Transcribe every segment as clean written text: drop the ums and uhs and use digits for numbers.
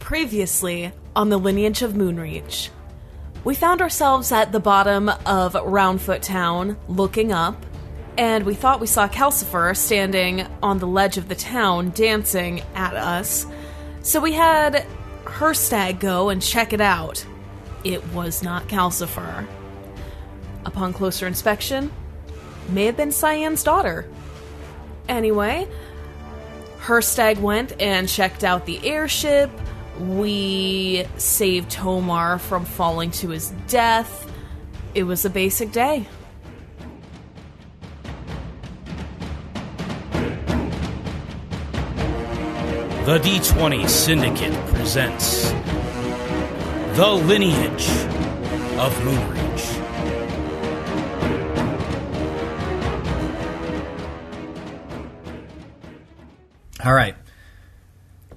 Previously on the Lineage of Moonreach. We found ourselves at the bottom of Roundfoot Town, looking up, and we thought we saw Calcifer standing on the ledge of the town, dancing at us. So we had Hirstag go and check it out. It was not Calcifer. Upon closer inspection, may have been Cyan's daughter. Anyway, Hirstag went and checked out the airship. We saved Tomar from falling to his death. It was a basic day. The D20 Syndicate presents The Lineage of Moonreach. All right.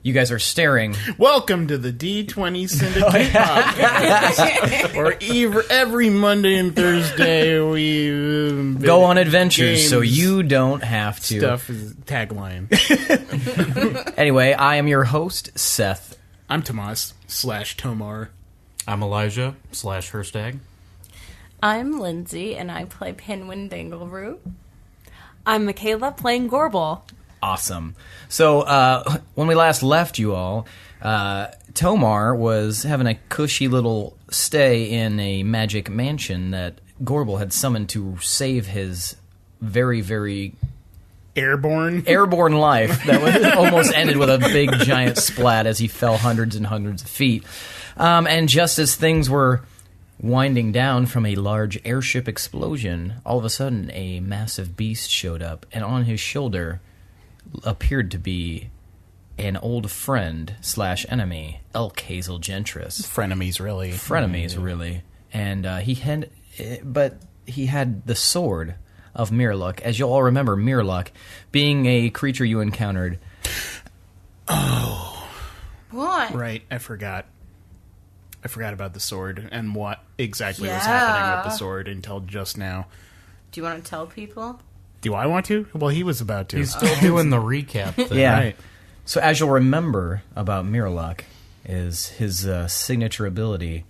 You guys are staring. Welcome to the D20 Syndicate podcast. Where every Monday and Thursday we Go on adventures games, so you don't have to. Stuff is tagline. Anyway, I am your host, Seth. I'm Tomas / Tomar. I'm Elijah / Hirstag. I'm Lindsey, and I play Pinwin Dingleroot. I'm Michaela, playing Gorbel. Awesome. So, when we last left you all, Tomar was having a cushy little stay in a magic mansion that Gorbel had summoned to save his very, very Airborne life that was almost ended with a big giant splat as he fell hundreds and hundreds of feet. And just as things were winding down from a large airship explosion, all of a sudden a massive beast showed up, and on his shoulder appeared to be an old friend / enemy, Elk Hazel Gentris. Frenemies, really. And he had the sword of Mirluck. As you'll all remember, Mirluck being a creature you encountered. Oh. What? Right, I forgot about the sword and what exactly was happening with the sword until just now. Do you want to tell people? Do I want to? Well, he was about to. He's still doing the recap thing. Yeah. Right. So as you'll remember about Mirluck, is his signature ability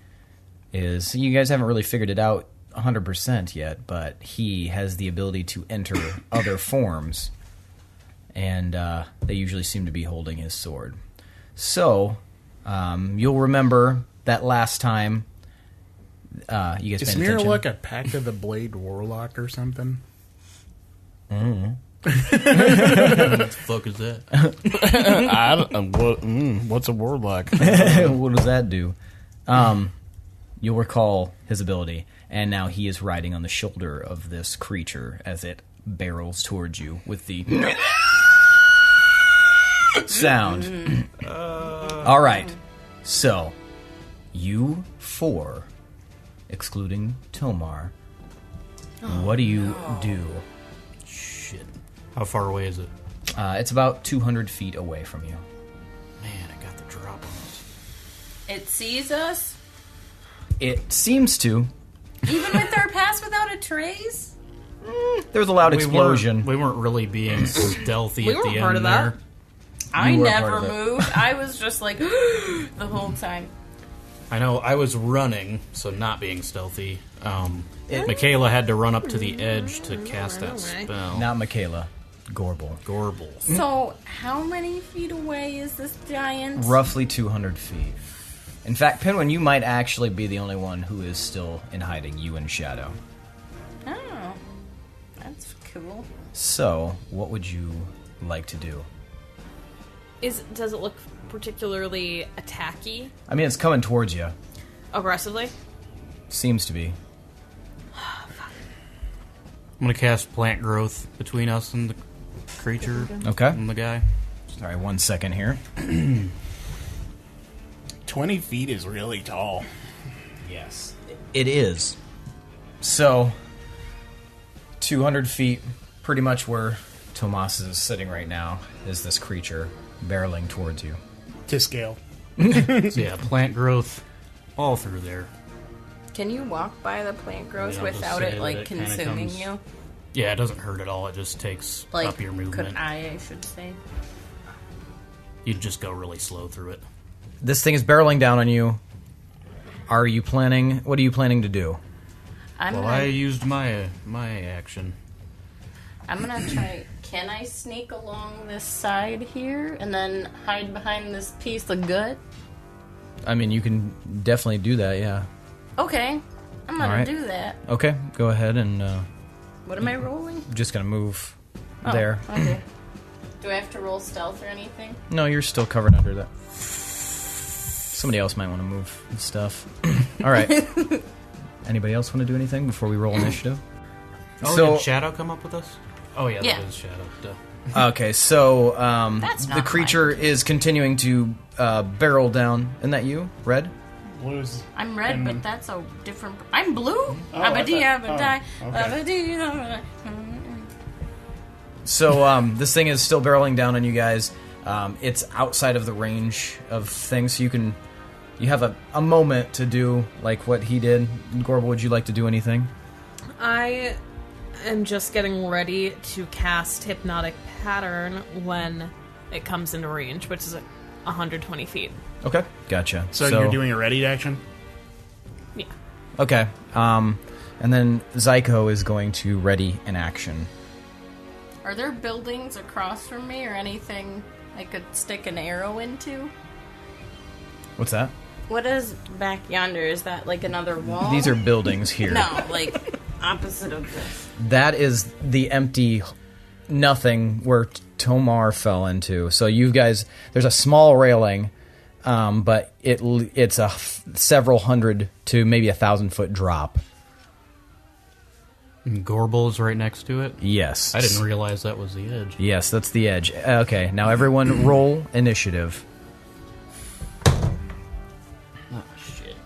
is, you guys haven't really figured it out 100% yet, but he has the ability to enter other forms, and they usually seem to be holding his sword. So, you'll remember that last time you guys Is paying attention? Mirluck a Pact of the Blade Warlock or something? What the fuck is that? What's a warlock? What does that do? You'll recall his ability, and now he is riding on the shoulder of this creature as it barrels towards you with the sound. All right, so you four, excluding Tomar, what do you do? Shit. How far away is it? It's about 200 feet away from you. Man, I got the drop on us. It sees us? It seems to. Even with our pass without a trace? There was a loud explosion. We weren't really being stealthy We at the weren't end part of there. that. I were never part of it. moved. I was just like, the whole time. I know, I was running, so not being stealthy. Michaela had to run up to the edge to cast that spell. Not Michaela. Gorbel. Gorbel. So, how many feet away is this giant? Roughly 200 feet. In fact, Pinwin, you might actually be the only one who is still in hiding, you and Shadow. Oh, that's cool. So, what would you like to do? Does it look particularly attacky? I mean, it's coming towards you. Aggressively? Seems to be. I'm going to cast Plant Growth between us and the creature. Okay. And the guy. Sorry, 1 second here. 20 feet is really tall. Yes. It is. So, 200 feet, pretty much where Tomas is sitting right now, is this creature barreling towards you. To scale. So yeah, Plant Growth all through there. Can you walk by the plant growth Yeah, I'll just without say it, that like, it kinda consuming comes- you? Yeah, it doesn't hurt at all. It just takes Like, up your movement. I should say. You'd just go really slow through it. this thing is barreling down on you. What are you planning to do? I used my action. I'm gonna try. Can I sneak along this side here and then hide behind this piece of gut? I mean, you can definitely do that, yeah. Okay, I'm gonna do that. Okay, go ahead and... what am I rolling? just gonna move there. Okay. Do I have to roll stealth or anything? No, you're still covered under that. Somebody else might want to move stuff. All right. Anybody else want to do anything before we roll initiative? Did Shadow come up with us? Oh, yeah, that is Shadow. Duh. Okay, so That's not the creature is continuing to barrel down. Isn't that you, Red? Blues. I'm red, but that's a different... I'm blue? Oh, okay. So this thing is still barreling down on you guys. It's outside of the range of things, so you have a moment to do like what he did. Gorbel, would you like to do anything? I am just getting ready to cast Hypnotic Pattern when it comes into range, which is 120 feet. Okay, gotcha. So you're doing a ready action? Yeah. Okay, and then Zyko is going to ready an action. Are there buildings across from me or anything I could stick an arrow into? What's that? What is back yonder? Is that like another wall? These are buildings here. No, like opposite of this. That is the empty nothing where Tomar fell into. So you guys, there's a small railing, but it's a several hundred to maybe 1,000-foot drop. And Gorbel's right next to it? Yes. I didn't realize that was the edge. Yes, that's the edge. Okay, now everyone roll initiative. Oh, shit.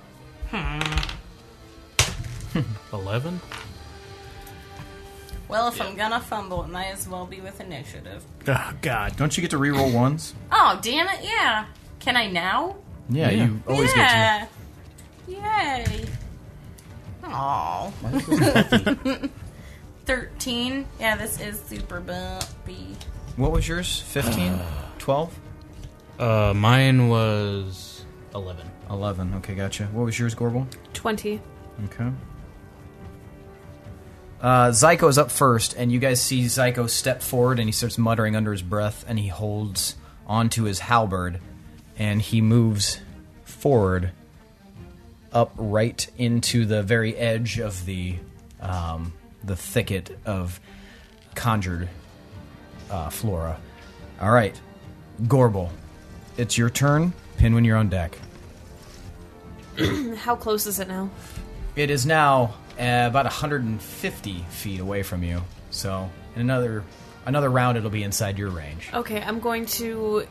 11? Well, if I'm gonna fumble, it might as well be with initiative. Oh, God. Don't you get to reroll ones? Oh, damn it, yeah. Can I now? Yeah, you always get to. Yay. Aww. 13. Yeah, this is super bumpy. What was yours? 15? 12? Mine was 11. 11. Okay, gotcha. What was yours, Gorbel? 20. Okay. Zyko's up first, and you guys see Zyko step forward, and he starts muttering under his breath, and he holds onto his halberd, and he moves forward up right into the very edge of the thicket of conjured flora. All right, Gorbel, it's your turn. Pinwin, you're on deck. How close is it now? It is now about 150 feet away from you. So in another round, it'll be inside your range. Okay, I'm going to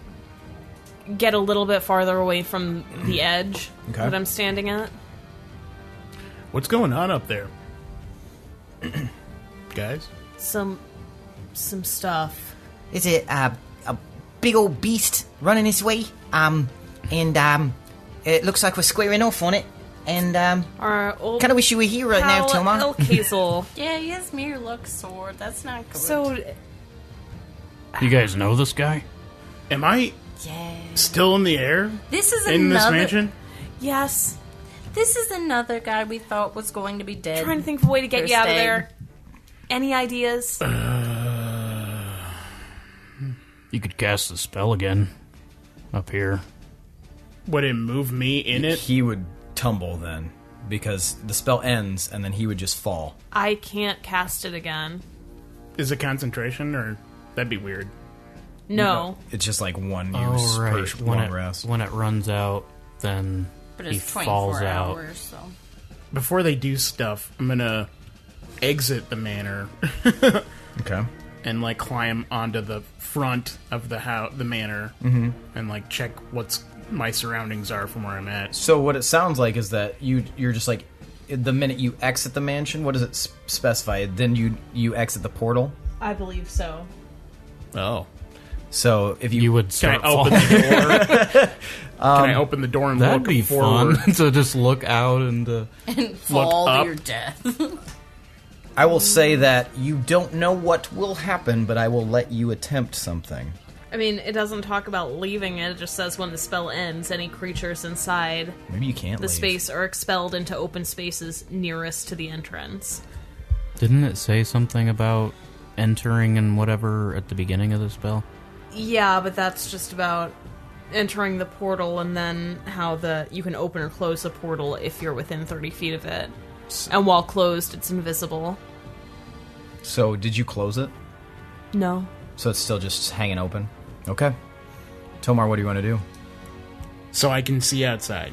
get a little bit farther away from the edge that I'm standing at. What's going on up there? Guys? Some stuff. Is it a big old beast running this way? And it looks like we're squaring off on it. And Our old kind of wish you were here right now, pal Toma. Elk Hazel. Yeah, he has mere look sword. That's not good. So, You guys know this guy? Am I yeah. still in the air This is in this another. mansion? yes. This is another guy we thought was going to be dead. Trying to think of a way to get you out of Hirstag. there. Any ideas? You could cast the spell again. Up here. Would it move me in it? He would tumble then, because the spell ends, and then he would just fall. I can't cast it again. Is it concentration, or that'd be weird? No. It's just like one use per long rest. When it runs out, then But he it's 24 falls out. hours, so. Before they do stuff, I'm gonna exit the manor Okay. and like climb onto the front of the manor and like check what's my surroundings are from where I'm at. So what it sounds like is that you're just like, the minute you exit the mansion, what does it specify? Then you exit the portal. I believe so. Oh. So if You would Can start I open falling. the door? Can I open the door and That'd look be forward? fun to just look out and... And fall to up. your death. I will say that you don't know what will happen, but I will let you attempt something. I mean, it doesn't talk about leaving it. It just says when the spell ends, any creatures inside Maybe you can't the leave. space are expelled into open spaces nearest to the entrance. Didn't it say something about entering and whatever at the beginning of the spell? Yeah, but that's just about entering the portal and then how you can open or close the portal if you're within 30 feet of it. And while closed, it's invisible. So, did you close it? No. So it's still just hanging open? Okay. Tomar, what do you want to do? So I can see outside.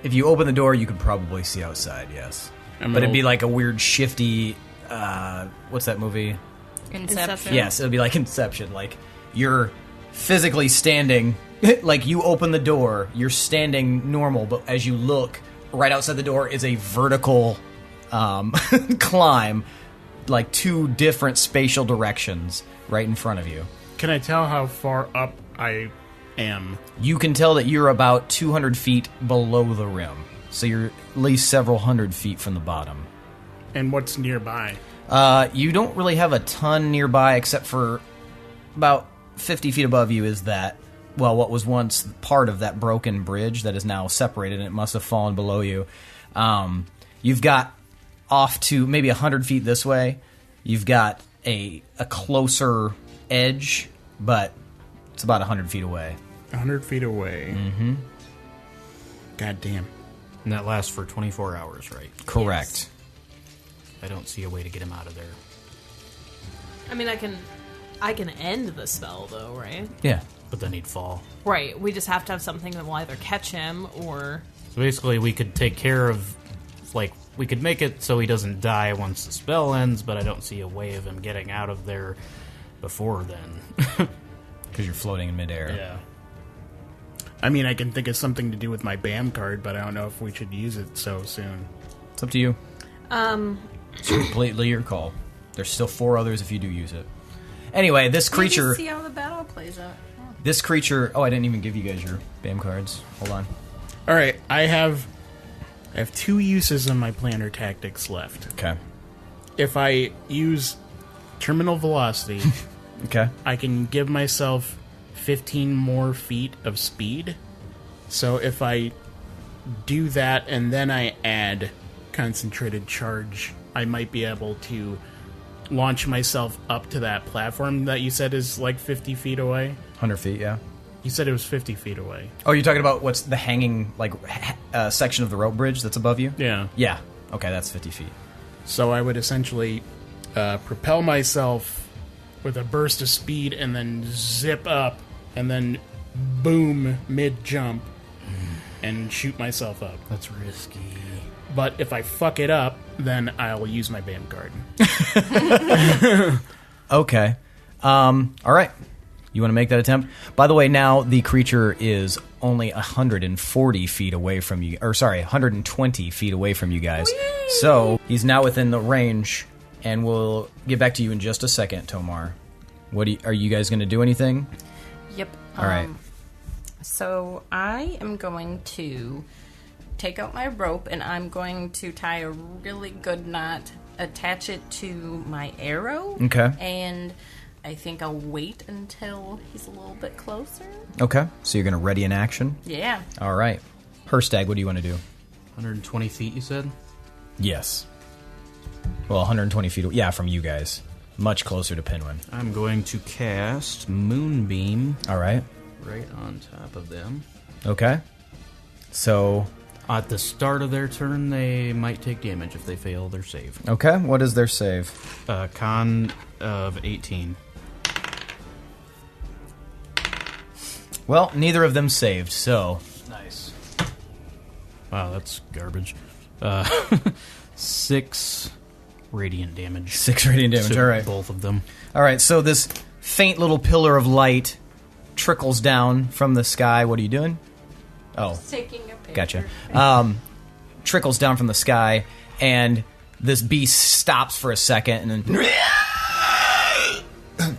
If you open the door, you could probably see outside, yes. But it'd be like a weird shifty, what's that movie? Inception. Yes, it'll be like Inception. Like, you're physically standing, like you open the door, you're standing normal, but as you look, right outside the door is a vertical climb, like 2 different spatial directions right in front of you. Can I tell how far up I am? You can tell that you're about 200 feet below the rim, so you're at least several hundred feet from the bottom. And what's nearby? You don't really have a ton nearby, except for about 50 feet above you is that, well, what was once part of that broken bridge that is now separated, and it must have fallen below you. You've got off to maybe 100 feet this way. You've got a closer edge, but it's about 100 feet away. 100 feet away. Mm-hmm. God damn. And that lasts for 24 hours, right? Correct. I don't see a way to get him out of there. I mean, I can end the spell, though, right? Yeah. But then he'd fall. Right. We just have to have something that will either catch him or... So basically, we could take care of, like, we could make it so he doesn't die once the spell ends, but I don't see a way of him getting out of there before then. Because you're floating in midair. Yeah. I mean, I can think of something to do with my BAM card, but I don't know if we should use it so soon. It's up to you. It's completely your call. There's still 4 others if you do use it. Anyway, this creature... See how the battle plays out. This creature... Oh, I didn't even give you guys your BAM cards. Hold on. All right, I have 2 uses of my planner tactics left. Okay. If I use terminal velocity, Okay. I can give myself 15 more feet of speed. So if I do that and then I add concentrated charge, I might be able to launch myself up to that platform that you said is like 50 feet away. 100 feet, yeah. You said it was 50 feet away. Oh, you're talking about what's the hanging, like, section of the rope bridge that's above you? Yeah. Yeah. Okay, that's 50 feet. So I would essentially propel myself with a burst of speed and then zip up and then boom mid-jump and shoot myself up. That's risky. But if I fuck it up, then I'll use my BAM card. Okay. All right. You want to make that attempt? By the way, now the creature is only 140 feet away from you. Or, sorry, 120 feet away from you guys. Whee! So, he's now within the range, and we'll get back to you in just a second, Tomar. Are you guys going to do anything? Yep. All right. So I am going to take out my rope and I'm going to tie a really good knot, attach it to my arrow. Okay. And I think I'll wait until he's a little bit closer. Okay. So you're going to ready an action? Yeah. All right. Hirstag, what do you want to do? 120 feet, you said? Yes. Well, 120 feet, yeah, from you guys. Much closer to Pinwin. I'm going to cast Moonbeam All right. right on top of them. Okay. So, At the start of their turn, they might take damage if they fail their save. okay, what is their save? Con of 18. Well, neither of them saved, so... Nice. Wow, that's garbage. 6 radiant damage. 6 radiant damage, to all right. both of them. All right, so this faint little pillar of light trickles down from the sky. What are you doing? Oh, Just taking a picture. gotcha. Trickles down from the sky, and this beast stops for a second, and then...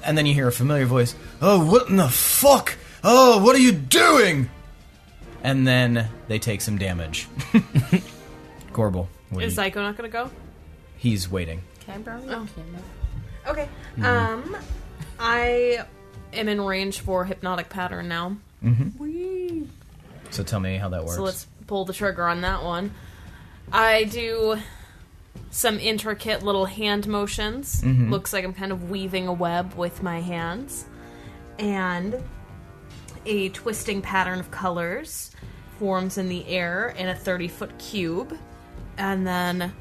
And then you hear a familiar voice. Oh, what in the fuck? Oh, what are you doing? And then they take some damage. Gorbel. what do Is you- Zyko not going to go? He's waiting. Can I borrow your camera? Okay. I am in range for Hypnotic Pattern now. So tell me how that works. So let's pull the trigger on that one. I do some intricate little hand motions. Looks like I'm kind of weaving a web with my hands. And a twisting pattern of colors forms in the air in a 30-foot cube. And then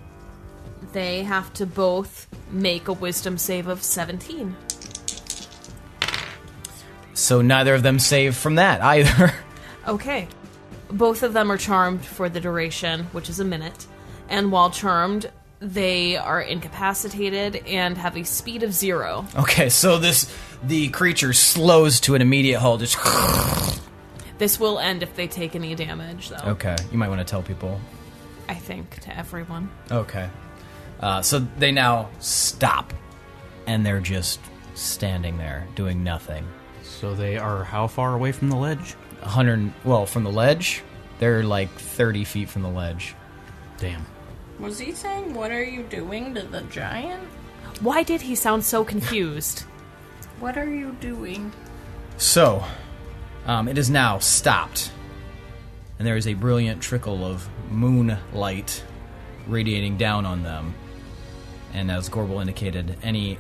they have to both make a wisdom save of 17. So neither of them save from that either. Okay. Both of them are charmed for the duration, which is a minute. And while charmed, they are incapacitated and have a speed of 0. Okay, so the creature slows to an immediate halt. Just This will end if they take any damage, though. okay, you might want to tell people. I think, to everyone. Okay. So they now stop, and they're just standing there, doing nothing. So they are how far away from the ledge? 100, well, from the ledge, they're like 30 feet from the ledge. Damn. Was he saying, what are you doing to the giant? Why did he sound so confused? What are you doing? So, it is now stopped, and there is a brilliant trickle of moonlight radiating down on them. And as Gorbel indicated, any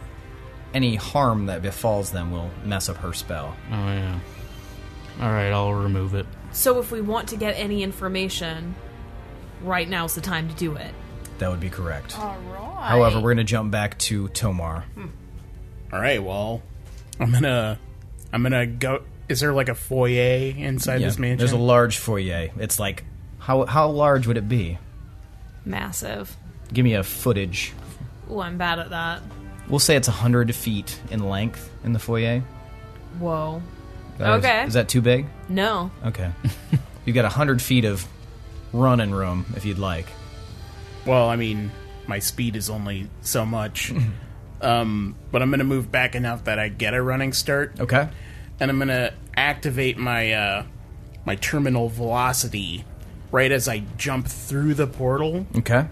harm that befalls them will mess up her spell. Oh, yeah. Alright, I'll remove it. So if we want to get any information, right now's the time to do it. That would be correct. All right. However, we're going to jump back to Tomar. All right, well, I'm gonna go. Is there like a foyer inside this mansion? There's a large foyer. It's like, how large would it be? Massive. Give me a footage. Ooh, I'm bad at that. We'll say it's 100 feet in length in the foyer. Whoa. Okay. Is that too big? No. Okay. You've got 100 feet of running room, if you'd like. Well, I mean, my speed is only so much. But I'm going to move back enough that I get a running start. Okay. And I'm going to activate my my terminal velocity right as I jump through the portal. Okay.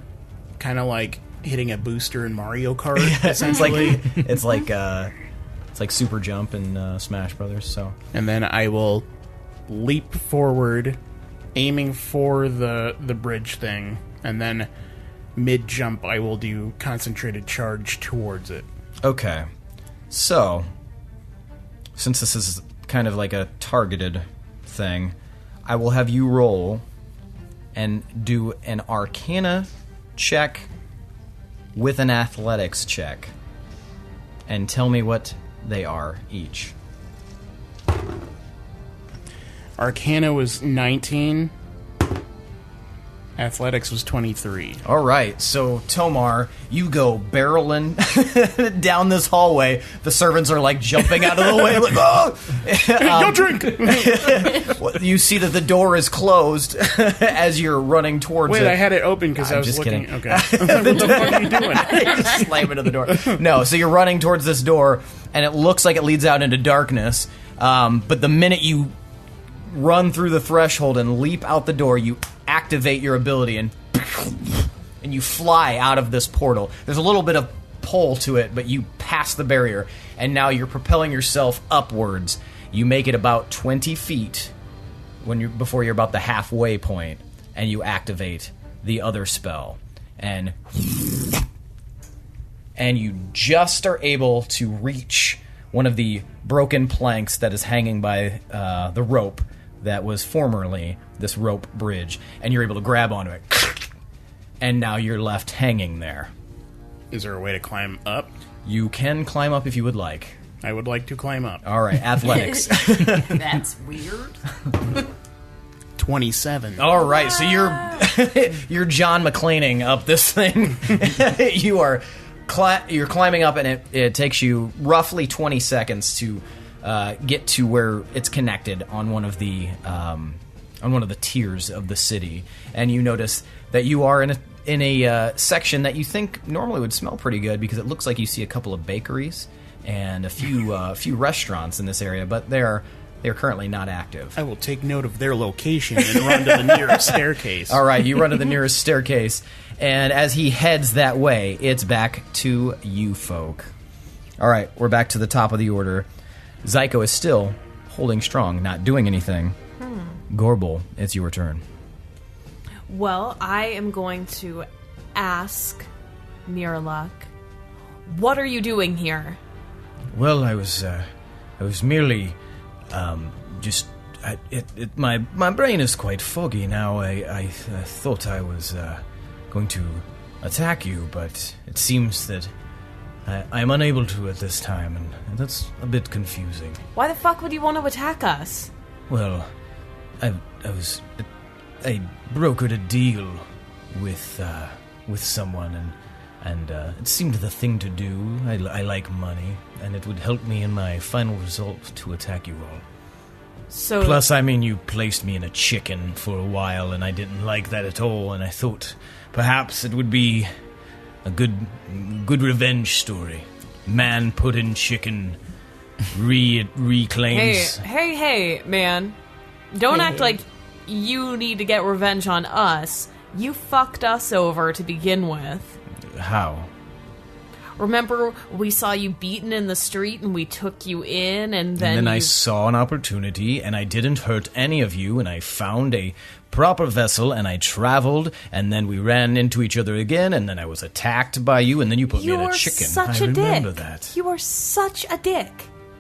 Kind of like hitting a booster in Mario Kart, essentially. It's like super jump in Smash Brothers. So. And then I will leap forward, aiming for the bridge thing, and then mid-jump I will do concentrated charge towards it. Okay. So, since this is kind of like a targeted thing, I will have you roll and do an Arcana check with an Athletics check. And tell me what they are each. Arcana was 19. Athletics was 23. All right, so Tomar, you go barreling down this hallway. The servants are like jumping out of the way, like, oh! Yo, drink! You see that the door is closed as you're running towards it. Wait, I had it open because I was just looking. kidding. Okay. What the fuck are you doing? Just slam into the door. No, so you're running towards this door, and it looks like it leads out into darkness. But the minute you run through the threshold and leap out the door, you activate your ability and you fly out of this portal. There's a little bit of pull to it, but you pass the barrier, and now you're propelling yourself upwards. You make it about 20 feet before you're about the halfway point, and you activate the other spell. And you just are able to reach one of the broken planks that is hanging by the rope that was formerly this rope bridge, and you're able to grab onto it. And now you're left hanging there. Is there a way to climb up? You can climb up if you would like. I would like to climb up. All right, athletics. That's weird. 27. All right, so you're John McClaning up this thing. You're climbing up, and it takes you roughly 20 seconds to get to where it's connected on one of the tiers of the city, and you notice that you are in a section that you think normally would smell pretty good, because it looks like you see a couple of bakeries and a few restaurants in this area, but they're currently not active. I will take note of their location and run to the nearest staircase. All right, you run to the nearest staircase, and as he heads that way, it's back to you folk. All right, we're back to the top of the order. Zyko is still holding strong, not doing anything. Gorbel, it's your turn. Well, I am going to ask Miraluk, what are you doing here? Well, I was merely, my brain is quite foggy now. I thought I was going to attack you, but it seems that I'm unable to at this time, and that's a bit confusing. Why the fuck would you want to attack us? Well, I brokered a deal with someone, and it seemed the thing to do. I like money, and it would help me in my final result to attack you all. So Plus, I mean, you placed me in a chicken for a while, and I didn't like that at all, and I thought perhaps it would be a good revenge story. Man put in chicken reclaims... Hey, man. Don't act like you need to get revenge on us. You fucked us over to begin with. How? Remember, we saw you beaten in the street and we took you in, and then I saw an opportunity, and I didn't hurt any of you, and I found a proper vessel, and I traveled, and then we ran into each other again, and then I was attacked by you, and then you put me in a chicken. Such I a remember dick. that. You are such a dick.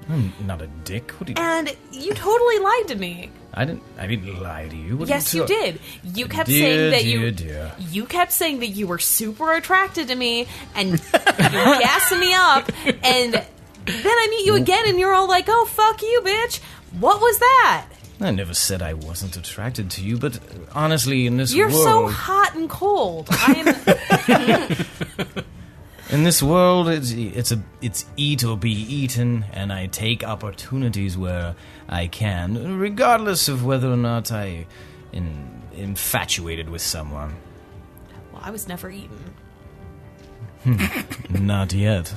I'm not a dick. What do you... And you totally lied to me. I didn't lie to you. What Yes, are you did. You kept saying that you kept saying that you were super attracted to me, and you were gassing me up, and then I meet you again, and you're all like, "Oh, fuck you, bitch." What was that? I never said I wasn't attracted to you, but honestly, in this You're world... so hot and cold. I am... In this world, it's eat or be eaten, and I take opportunities where I can, regardless of whether or not I infatuated with someone. Well, I was never eaten. Not yet.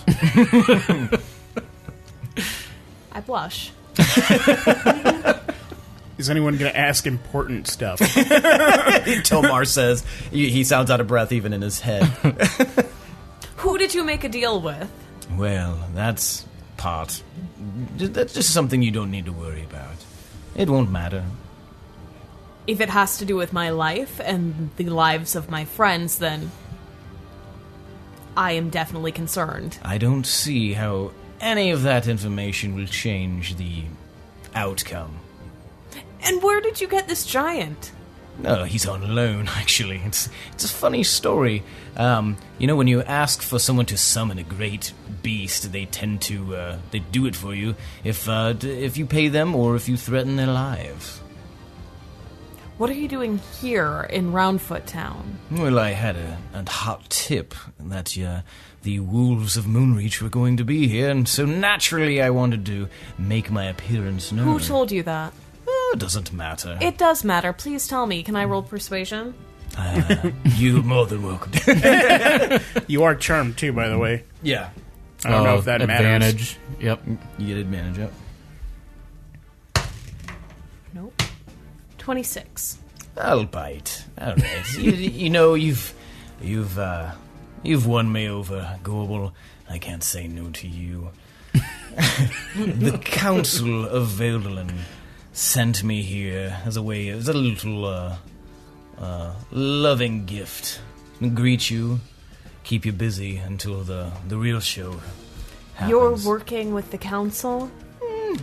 I blush. Is anyone going to ask important stuff? Tomar says. He sounds out of breath even in his head. Who did you make a deal with? Well, that's part. That's just something you don't need to worry about. It won't matter. If it has to do with my life and the lives of my friends, then I am definitely concerned. I don't see how any of that information will change the outcome. And where did you get this giant? No, he's on loan, actually. It's a funny story. When you ask for someone to summon a great beast, they tend to, they do it for you if you pay them or if you threaten their lives. What are you doing here in Roundfoot Town? Well, I had a hot tip that the Wolves of Moonreach were going to be here, and so naturally I wanted to make my appearance known. Who told you that? It doesn't matter. It does matter. Please tell me. Can I roll persuasion? You're more than welcome. You are charmed too, by the way. Yeah. I don't know if that advantage. matters. Yep. You get advantage, yep. Nope. 26. I'll bite. All right. You've won me over, Gorbel. I can't say no to you. The Council of Veldalin sent me here as a little loving gift. Greet you, keep you busy until the real show happens. You're working with the council?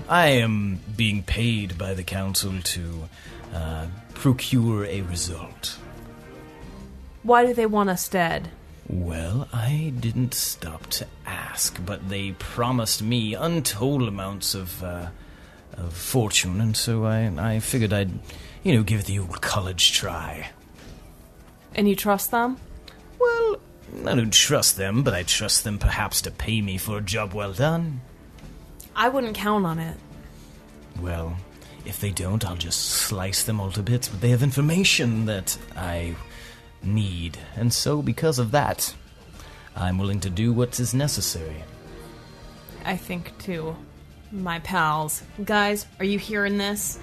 I am being paid by the council to procure a result. Why do they want us dead? Well, I didn't stop to ask, but they promised me untold amounts of fortune, and so I figured I'd, give it the old college try. And you trust them? Well, I don't trust them, but I trust them perhaps to pay me for a job well done. I wouldn't count on it. Well, if they don't, I'll just slice them all to bits, but they have information that I need, and so because of that, I'm willing to do what is necessary. I think, too. My pals. Guys, are you hearing this?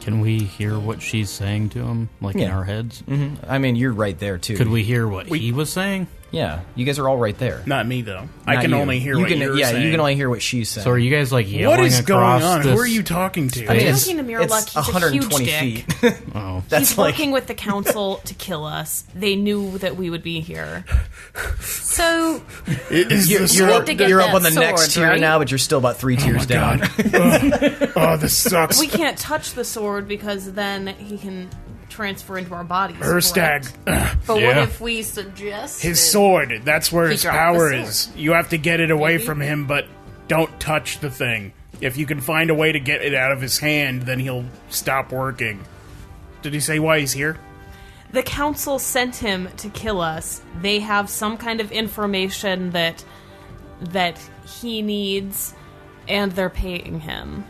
Can we hear what she's saying to him, in our heads? Mm-hmm. I mean, you're right there, too. Could we hear what he was saying? Yeah, you guys are all right there. Not me, though. I Not can you. only hear you what can, you're yeah, saying. you can only hear what she's saying. So are you guys like yelling What is going across on? this Who are you talking to? I mean, I'm it's, talking to Mirlock. He's a 120 huge dick. feet. Oh. That's He's like working with the council to kill us. They knew that we would be here. So Is you're, this You you're, need to get you're that up on the next sword, tier right? now, but you're still about 3 tiers down. Oh, this sucks. We can't touch the sword because then he can transfer into our bodies. Hirstag, correct? but what Yeah. if we suggest his sword. That's where He his dropped power the is. You have to get it away Maybe. from him, but don't touch the thing. If you can find a way to get it out of his hand, then he'll stop working. Did he say why he's here? The council sent him to kill us. They have some kind of information that he needs, and they're paying him.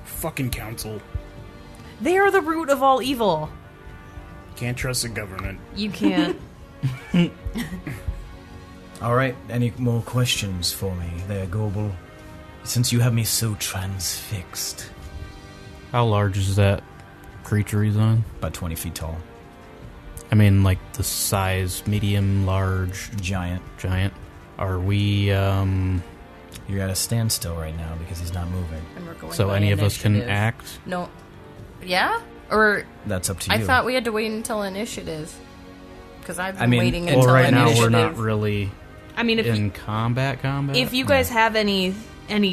Fucking council. They are the root of all evil. Can't trust the government. You can't. All right, any more questions for me there, Gorbel? Since you have me so transfixed. How large is that creature he's on? About 20 feet tall. I mean, like the size, medium, large, Giant. giant. Are we, You're at a standstill right now because he's not moving. And we're going so by any of us can initiative. act? No. Yeah? Or That's up to you. I thought we had to wait until initiative. Because I've been I mean, waiting well, until Well, right now initiative. we're not really I mean, in combat. if you guys have any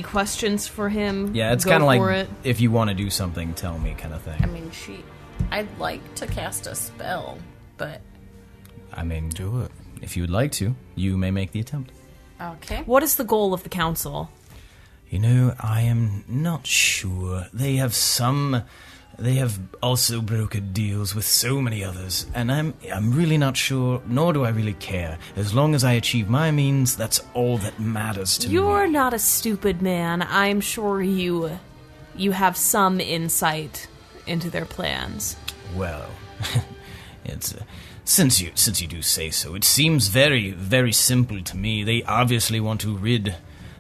questions for him, Yeah, it's go kind of like for it. if you want to do something, tell me kind of thing. I mean, I'd like to cast a spell, but I mean, do it. if you would like to, you may make the attempt. okay. What is the goal of the council? You know, I am not sure. They have also brokered deals with so many others, and I'm really not sure, nor do I really care. As long as I achieve my means, that's all that matters to me. You're not a stupid man. I'm sure you have some insight into their plans. Well, it's since you do say so, it seems very, very simple to me. They obviously want to rid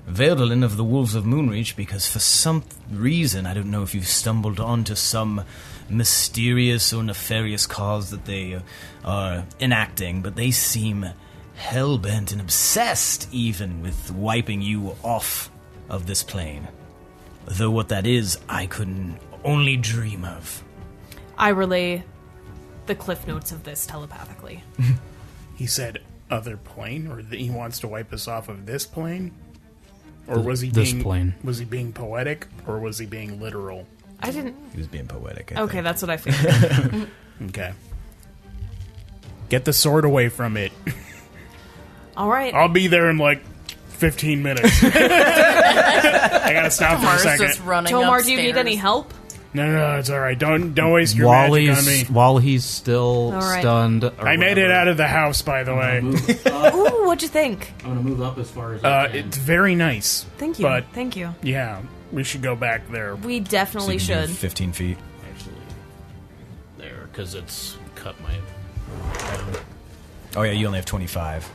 Verdalin of the Wolves of Moonreach because for some reason, I don't know if you've stumbled onto some mysterious or nefarious cause that they are enacting, but they seem hell-bent and obsessed even with wiping you off of this plane. Though what that is, I couldn't only dream of. I relay the cliff notes of this telepathically. He said other plane, or that he wants to wipe us off of this plane? Or was he This being plane. Was he being poetic, or was he being literal? I didn't. He was being poetic, I Okay, think. that's what I figured. Okay. Get the sword away from it. All right. I'll be there in like 15 minutes. I gotta stop for a Mars second. just running Tomar, do you upstairs. need any help? No, it's all right. Don't waste your While magic on he's me. while he's still All right. stunned. or I made it whatever, out of the house, by the way. Ooh, what'd you think? I'm gonna move up as far as I can. It's very nice. Thank you. But Thank you. yeah, we should go back there. We So definitely you can do should. 15 feet. Actually, there because it's cut my. Oh yeah, you only have 25.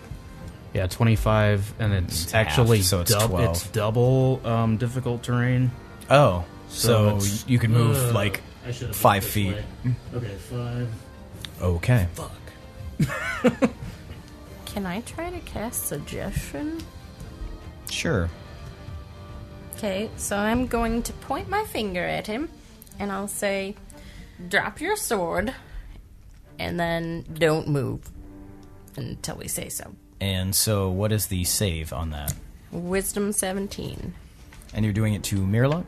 Yeah, 25, and it's It's half, actually so it's 12. It's double difficult terrain. Oh, So so it's- you could move like I should have 5 feet. Okay, 5. Okay. Fuck. Can I try to cast suggestion? Sure. Okay, so I'm going to point my finger at him, and I'll say, drop your sword, and then don't move until we say so. And so what is the save on that? Wisdom 17. And you're doing it to Mirlock?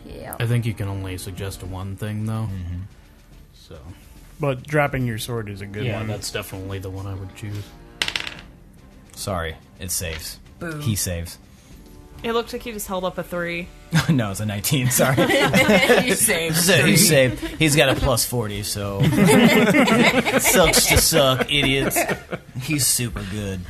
Yeah. I think you can only suggest one thing though. Mm-hmm. So But dropping your sword is a good yeah, one. that's definitely the one I would choose. Sorry, it saves. Boo. He saves. It looked like you just held up a 3. No, it's a 19, sorry. You saved. So he saved. He's got a plus 40, so. Sucks to suck, idiots. He's super good.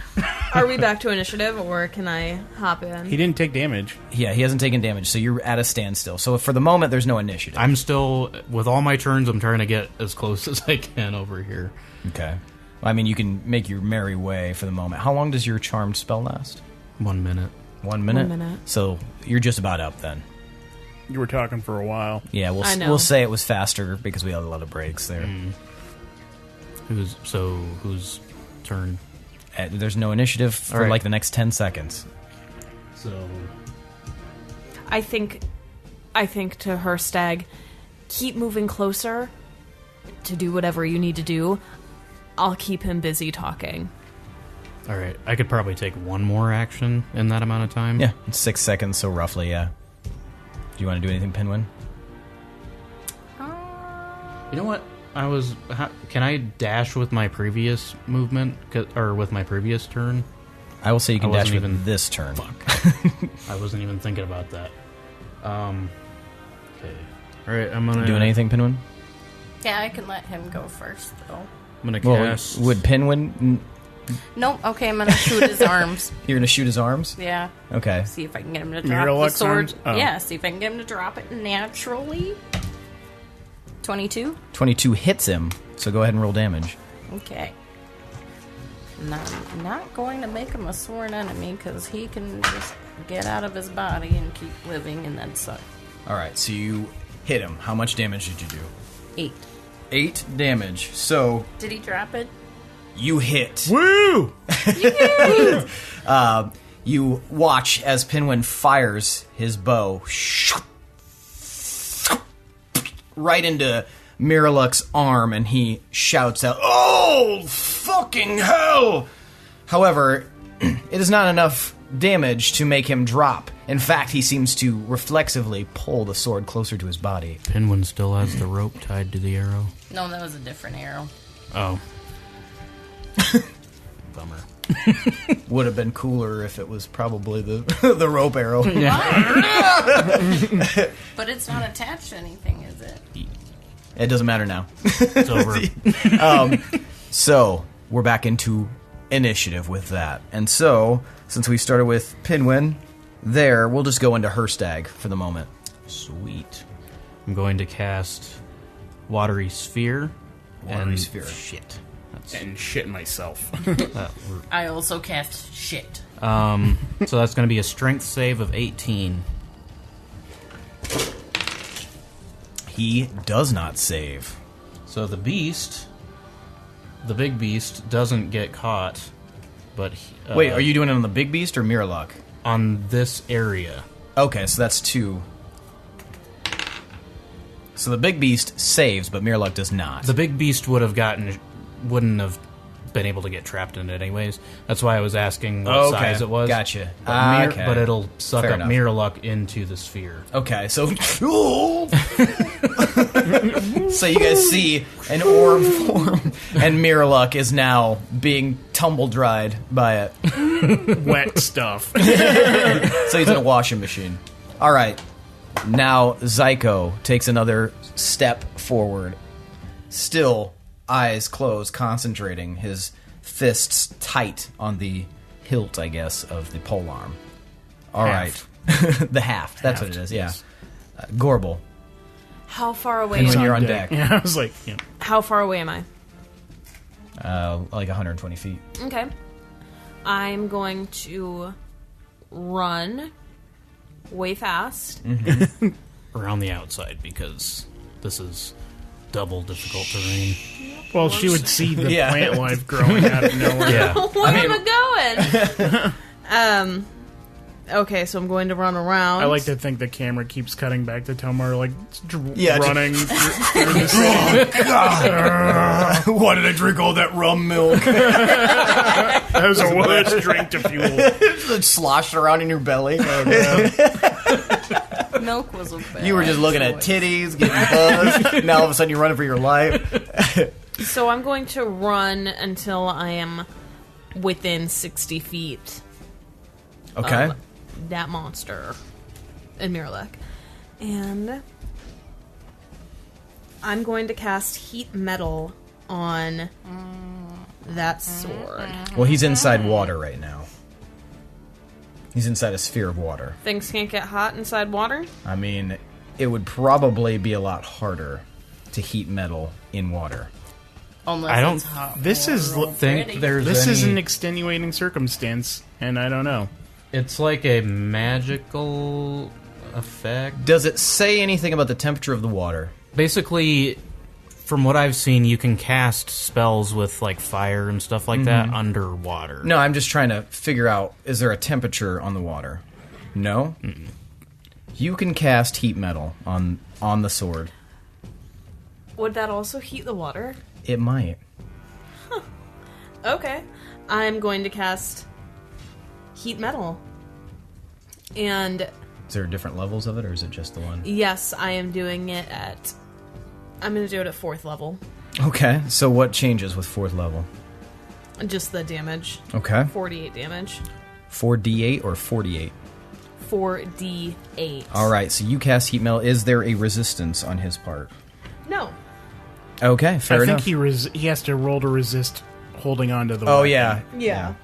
Are we back to initiative, or can I hop in? He didn't take damage. Yeah, he hasn't taken damage, so you're at a standstill. So for the moment, there's no initiative. I'm still with all my turns. I'm trying to get as close as I can over here. Okay. I mean, you can make your merry way for the moment. How long does your charmed spell last? 1 minute. 1 minute? 1 minute. So you're just about up then. You were talking for a while. Yeah, I know. we'll say it was faster because we had a lot of breaks there. Whose turn? There's no initiative for right. like the next 10 seconds. So I think to Hirstag, keep moving closer to do whatever you need to do. I'll keep him busy talking. all right, I could probably take one more action in that amount of time. Yeah, it's 6 seconds, so roughly, yeah. Do you want to do anything, Pinwin? You know what? Can I dash with my previous movement or with my previous turn? I will say you can dash wasn't with even- this turn. I wasn't even thinking about that. Okay. All right, I'm gonna Doing anything, Pinwin? Yeah, I can let him go first, though. I'm gonna Well, cast. would Pinwin... Nope. Okay, I'm gonna shoot his arms. You're going to shoot his arms? Yeah. Okay. See if I can get him to drop Mirror the Luck's sword. arms? Oh. Yeah, see if I can get him to drop it naturally. 22. 22 hits him, so go ahead and roll damage. Okay. And I'm not going to make him a sworn enemy because he can just get out of his body and keep living, and then suck. Alright, so you hit him. How much damage did you do? 8. 8 damage. So, Did he drop it? you hit. Woo! You watch as Pinwin fires his bow right into Miraluk's arm, and he shouts out, "Oh, fucking hell!" However, it is not enough damage to make him drop. In fact, he seems to reflexively pull the sword closer to his body. Pinwin still has the rope tied to the arrow. No, that was a different arrow. Oh. Bummer. Would have been cooler if it was probably the the rope arrow. But it's not attached to anything, is it? It doesn't matter now. It's over. So, we're back into initiative with that. And so, since we started with Pinwin, we'll just go into Hirstag for the moment. Sweet. I'm going to cast Watery Sphere. Watery and Sphere. Shit. And shit myself. I also cast shit. So that's going to be a strength save of 18. He does not save. So the big beast, doesn't get caught, but Wait, are you doing it on the big beast or Miraluk? on this area? Okay, so that's 2. So the big beast saves, but Miraluk does not. The big beast wouldn't have been able to get trapped in it anyways. That's why I was asking what size it was. Gotcha. But, Okay. but it'll suck Fair up enough. Miraluk into the sphere. Okay, so so you guys see an orb form, and Miraluk is now being tumble dried by it. Wet stuff. So he's in a washing machine. All right, now Zyko takes another step forward, still eyes closed, concentrating, his fists tight on the hilt, I guess, of the polearm. All right, the haft. That's what it is. Yeah. yes. Gorbel. How far away? Pinwin, Am you're I? on deck. Yeah, I was like, yeah. How far away am I? Like 120 feet. Okay. I'm going to run way fast. Around the outside, because this is double difficult terrain. Well, she would see the Yeah. plant life growing out of nowhere. Yeah. Where am I going? Okay, so I'm going to run around. I like to think the camera keeps cutting back to Tomar, like, Yeah, just- running through the scene. Why did I drink all that rum milk? That was a worst drink to fuel. It sloshed around in your belly. Milk was a bad You were just looking at choice. titties, getting buzzed. Now all of a sudden you're running for your life. So I'm going to run until I am within 60 feet Okay. of that monster in Miraluk. And I'm going to cast Heat Metal on that sword. Well, he's inside water right now. He's inside a sphere of water. Things can't get hot inside water? I mean, it would probably be a lot harder to heat metal in water. Unless I don't it's hot This is water think already. there's This is any- an extenuating circumstance, and I don't know. It's like a magical effect. Does it say anything about the temperature of the water? Basically, from what I've seen, you can cast spells with like fire and stuff like that underwater. No, I'm just trying to figure out, is there a temperature on the water? No? Mm-mm. You can cast heat metal on the sword. Would that also heat the water? It might. Huh. Okay. I'm going to cast heat metal. And... Is there different levels of it, or is it just the one? Yes, I am doing it at... I'm going to do it at 4th level. Okay, so what changes with 4th level? Just the damage. Okay. 48 damage. 4d8 or 48? 4d8. Alright, so you cast heat metal. Is there a resistance on his part? No. Okay, fair enough. I think he has to roll to resist holding on to the Oh, weapon. Yeah.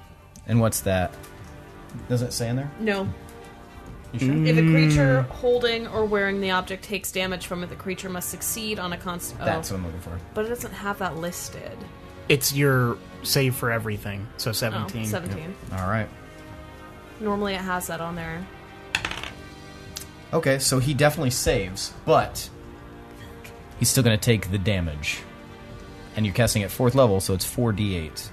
And what's that? Does it say in there? No. You sure? If a creature holding or wearing the object takes damage from it, the creature must succeed on a constant... That's what I'm looking for. But it doesn't have that listed. It's your save for everything, so 17. Oh, 17. Yep. Alright. Normally it has that on there. Okay, so he definitely saves, but he's still going to take the damage. And you're casting at 4th level, so it's 4d8.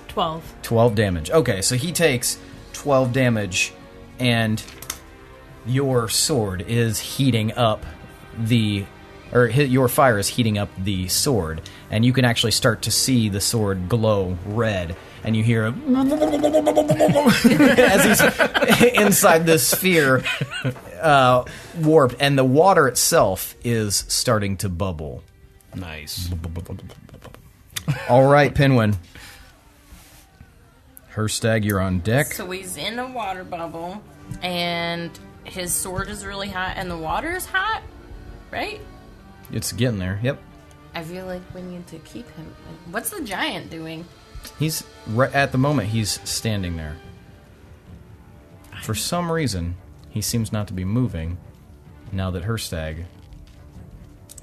Twelve. 12 damage. Okay, so he takes 12 damage, and your sword is heating up your fire is heating up the sword, and you can actually start to see the sword glow red, and you hear him as he's inside this sphere warped, and the water itself is starting to bubble. Nice. All right, Pinwin. Hirstag, you're on deck. So he's in a water bubble, and his sword is really hot, and the water is hot, right? It's getting there, yep. I feel like we need to keep him. What's the giant doing? He's, at the moment, he's standing there. For some reason, he seems not to be moving now that Hirstag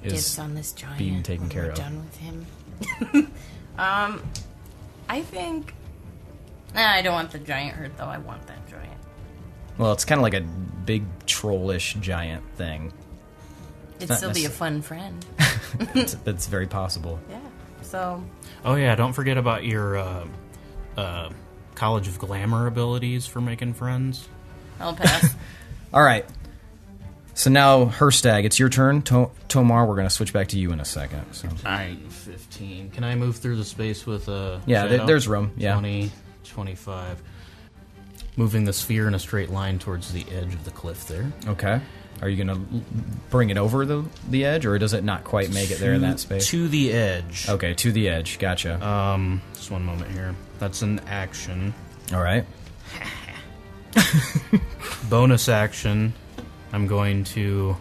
Gets is on this giant being taken care of. Done with him. I think... Nah, I don't want the giant hurt, though. I want that giant. Well, it's kind of like a big trollish giant thing. It'd still be a fun friend. That's very possible. Yeah, so... Oh yeah, don't forget about your College of Glamour abilities for making friends. I'll pass. All right. So now, Hirstag, it's your turn. Tomar, we're going to switch back to you in a second. So. 15. Can I move through the space with a... Yeah, there's room. Yeah. 20, 25. Moving the sphere in a straight line towards the edge of the cliff there. Okay. Are you going to bring it over the edge, or does it not quite make it there in that space? To the edge. Okay, to the edge. Gotcha. Just one moment here. That's an action. All right. Bonus action. I'm going to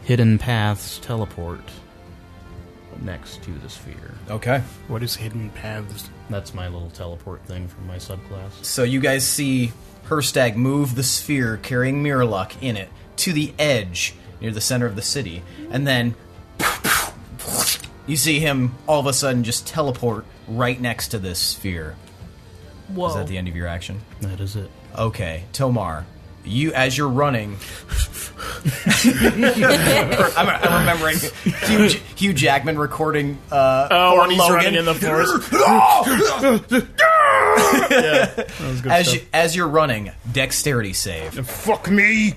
Hidden Paths teleport next to the sphere. Okay. What is Hidden Paths? That's my little teleport thing from my subclass. So you guys see Hirstag move the sphere carrying Mirrorluck in it to the edge near the center of the city. And then you see him all of a sudden just teleport right next to this sphere. Whoa. Is that the end of your action? That is it. Okay, Tomar, as you're running, I'm remembering Hugh Jackman recording. When he's Logan. running in the forest. Yeah, that was good stuff. As you're running, dexterity save. Fuck me.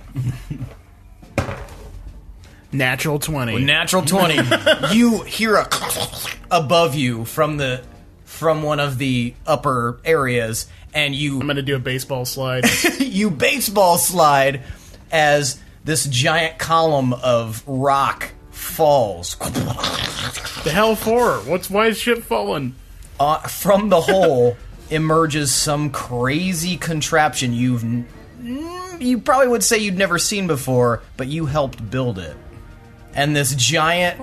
Natural 20. Natural 20. You hear above you from one of the upper areas, and I'm gonna do a baseball slide. you baseball slide as this giant column of rock falls. The hell for? Why is shit falling? From the hole emerges some crazy contraption you probably would say you'd never seen before, but you helped build it. And this giant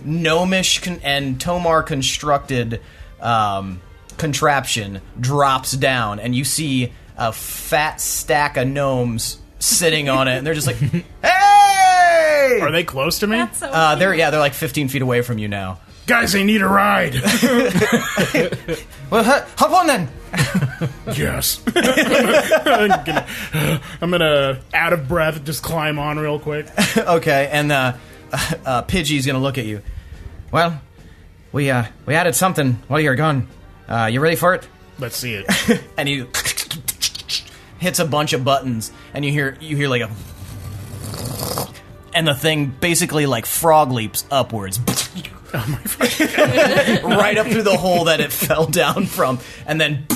gnomish and Tomar constructed contraption drops down, and you see a fat stack of gnomes sitting on it, and they're just like, "Hey!" Are they close to me? That's so They're like 15 feet away from you now. Guys, I need a ride. Well, hop on then. Yes. I'm gonna out of breath just climb on real quick. Okay, and Pidgey's gonna look at you. Well, we added something while you're gone. You ready for it? Let's see it. And he hits a bunch of buttons, and you hear like a, and the thing basically like frog leaps upwards. Right up through the hole that it fell down from, and then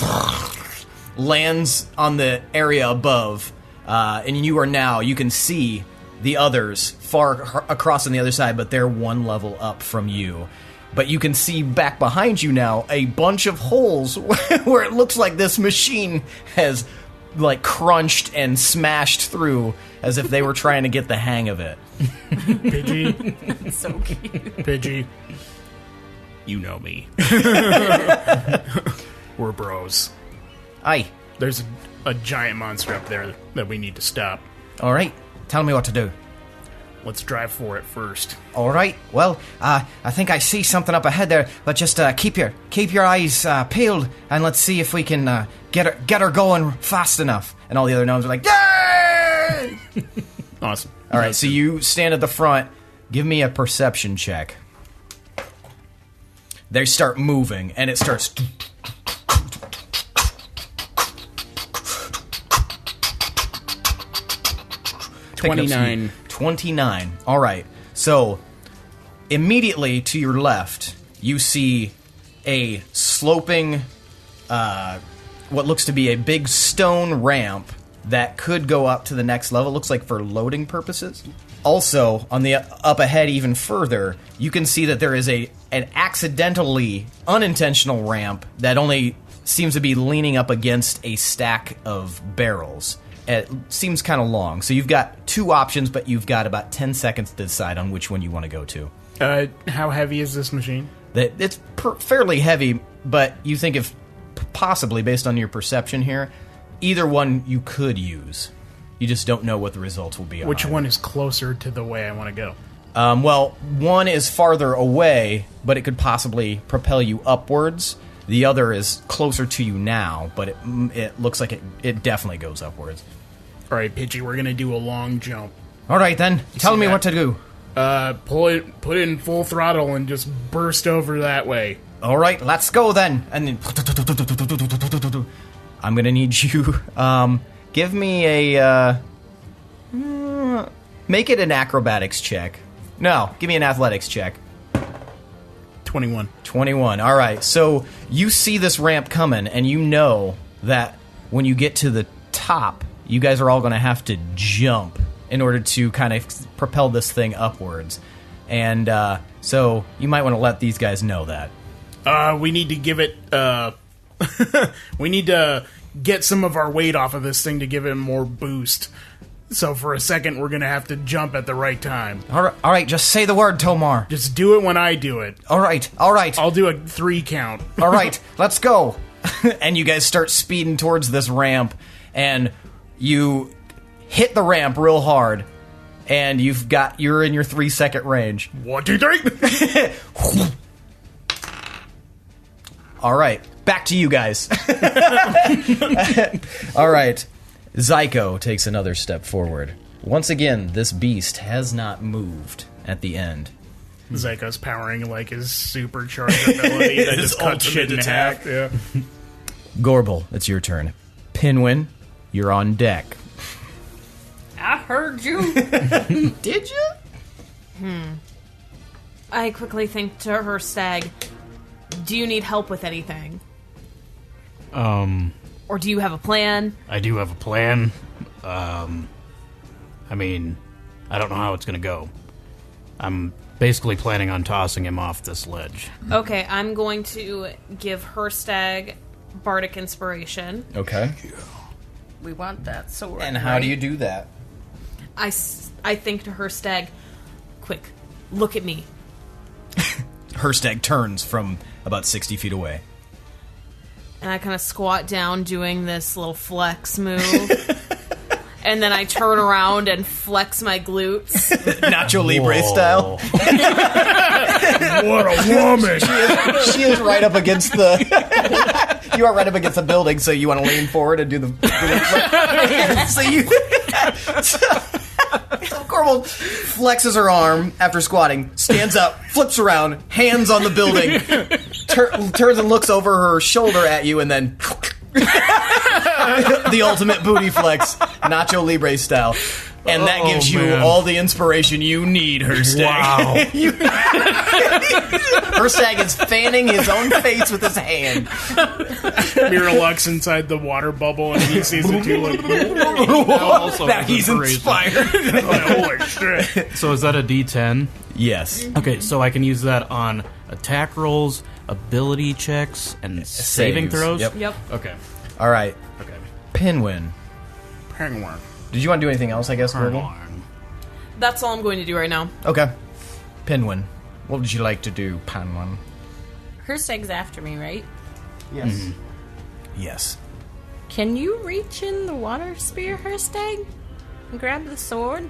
lands on the area above. And you can see the others far across on the other side, but they're one level up from you. But you can see back behind you now a bunch of holes where it looks like this machine has like crunched and smashed through as if they were trying to get the hang of it. Pidgey. So cute. Pidgey. You know me. We're bros. Aye. There's a giant monster up there that we need to stop. All right. Tell me what to do. Let's drive for it first. All right. Well, I think I see something up ahead there, but just keep your eyes peeled, and let's see if we can get her going fast enough. And all the other gnomes are like, yay! Awesome. All right, so you stand at the front. Give me a perception check. They start moving, and it starts... 29. 29. All right. So, immediately to your left, you see a sloping, what looks to be a big stone ramp that could go up to the next level. Looks like for loading purposes. Also, on the up ahead even further, you can see that there is an accidentally unintentional ramp that only seems to be leaning up against a stack of barrels. It seems kind of long. So you've got two options, but you've got about 10 seconds to decide on which one you want to go to. How heavy is this machine? It's fairly heavy, but you think if possibly, based on your perception here, either one you could use. You just don't know what the results will be on. Which one is closer to the way I want to go? Well, one is farther away, but it could possibly propel you upwards. The other is closer to you now, but it looks like it definitely goes upwards. All right, Pidgey, we're going to do a long jump. All right, then. Tell me what to do. Put in full throttle and just burst over that way. All right, let's go then. And then... I'm going to need you... give me a... make it an acrobatics check. No, give me an athletics check. 21. 21. All right. So you see this ramp coming, and you know that when you get to the top, you guys are all going to have to jump in order to kind of propel this thing upwards. And so you might want to let these guys know that. We need to give it... we need to get some of our weight off of this thing to give it more boost. So for a second, we're going to have to jump at the right time. All right, just say the word, Tomar. Just do it when I do it. All right. I'll do a 3 count. All right, let's go. And you guys start speeding towards this ramp, and you hit the ramp real hard, and you're in your 3-second range. 1, 2, 3. All right, back to you guys. All right. Zyko takes another step forward. Once again, this beast has not moved at the end. Zyko's powering like his supercharged ability that just cuts shit in half. Yeah. Gorbel, it's your turn. Pinwin, you're on deck. I heard you. Did you? I quickly think to Hirstag, do you need help with anything? Or do you have a plan? I do have a plan. I mean, I don't know how it's going to go. I'm basically planning on tossing him off this ledge. Okay, I'm going to give Hirstag Bardic Inspiration. Okay. We want that sword. And how do you do that? I think to Hirstag, quick, look at me. Hirstag turns from about 60 feet away. And I kind of squat down doing this little flex move. And then I turn around and flex my glutes. Nacho Libre style. What a woman! She is right up against the... You are right up against the building, so you want to lean forward and do the so you. So Gorbel flexes her arm after squatting, stands up, flips around, hands on the building, turns and looks over her shoulder at you, and then the ultimate booty flex, Nacho Libre style. And that gives you all the inspiration you need, Hirstag. Wow. Hirstag is fanning his own face with his hand. Miralux inside the water bubble, and he sees the two like, Now he's inspired. holy shit. So is that a D10? Yes. Okay, so I can use that on attack rolls, ability checks, and saving Saves. throws? Yep. Okay. All right. Okay. Pinwin. Penguin. Did you want to do anything else, I guess, Gorbel? That's all I'm going to do right now. Okay. Pinwin. What would you like to do, Pinwin? Hirstag's after me, right? Yes. Yes. Can you reach in the water spear, Hirstag, and grab the sword?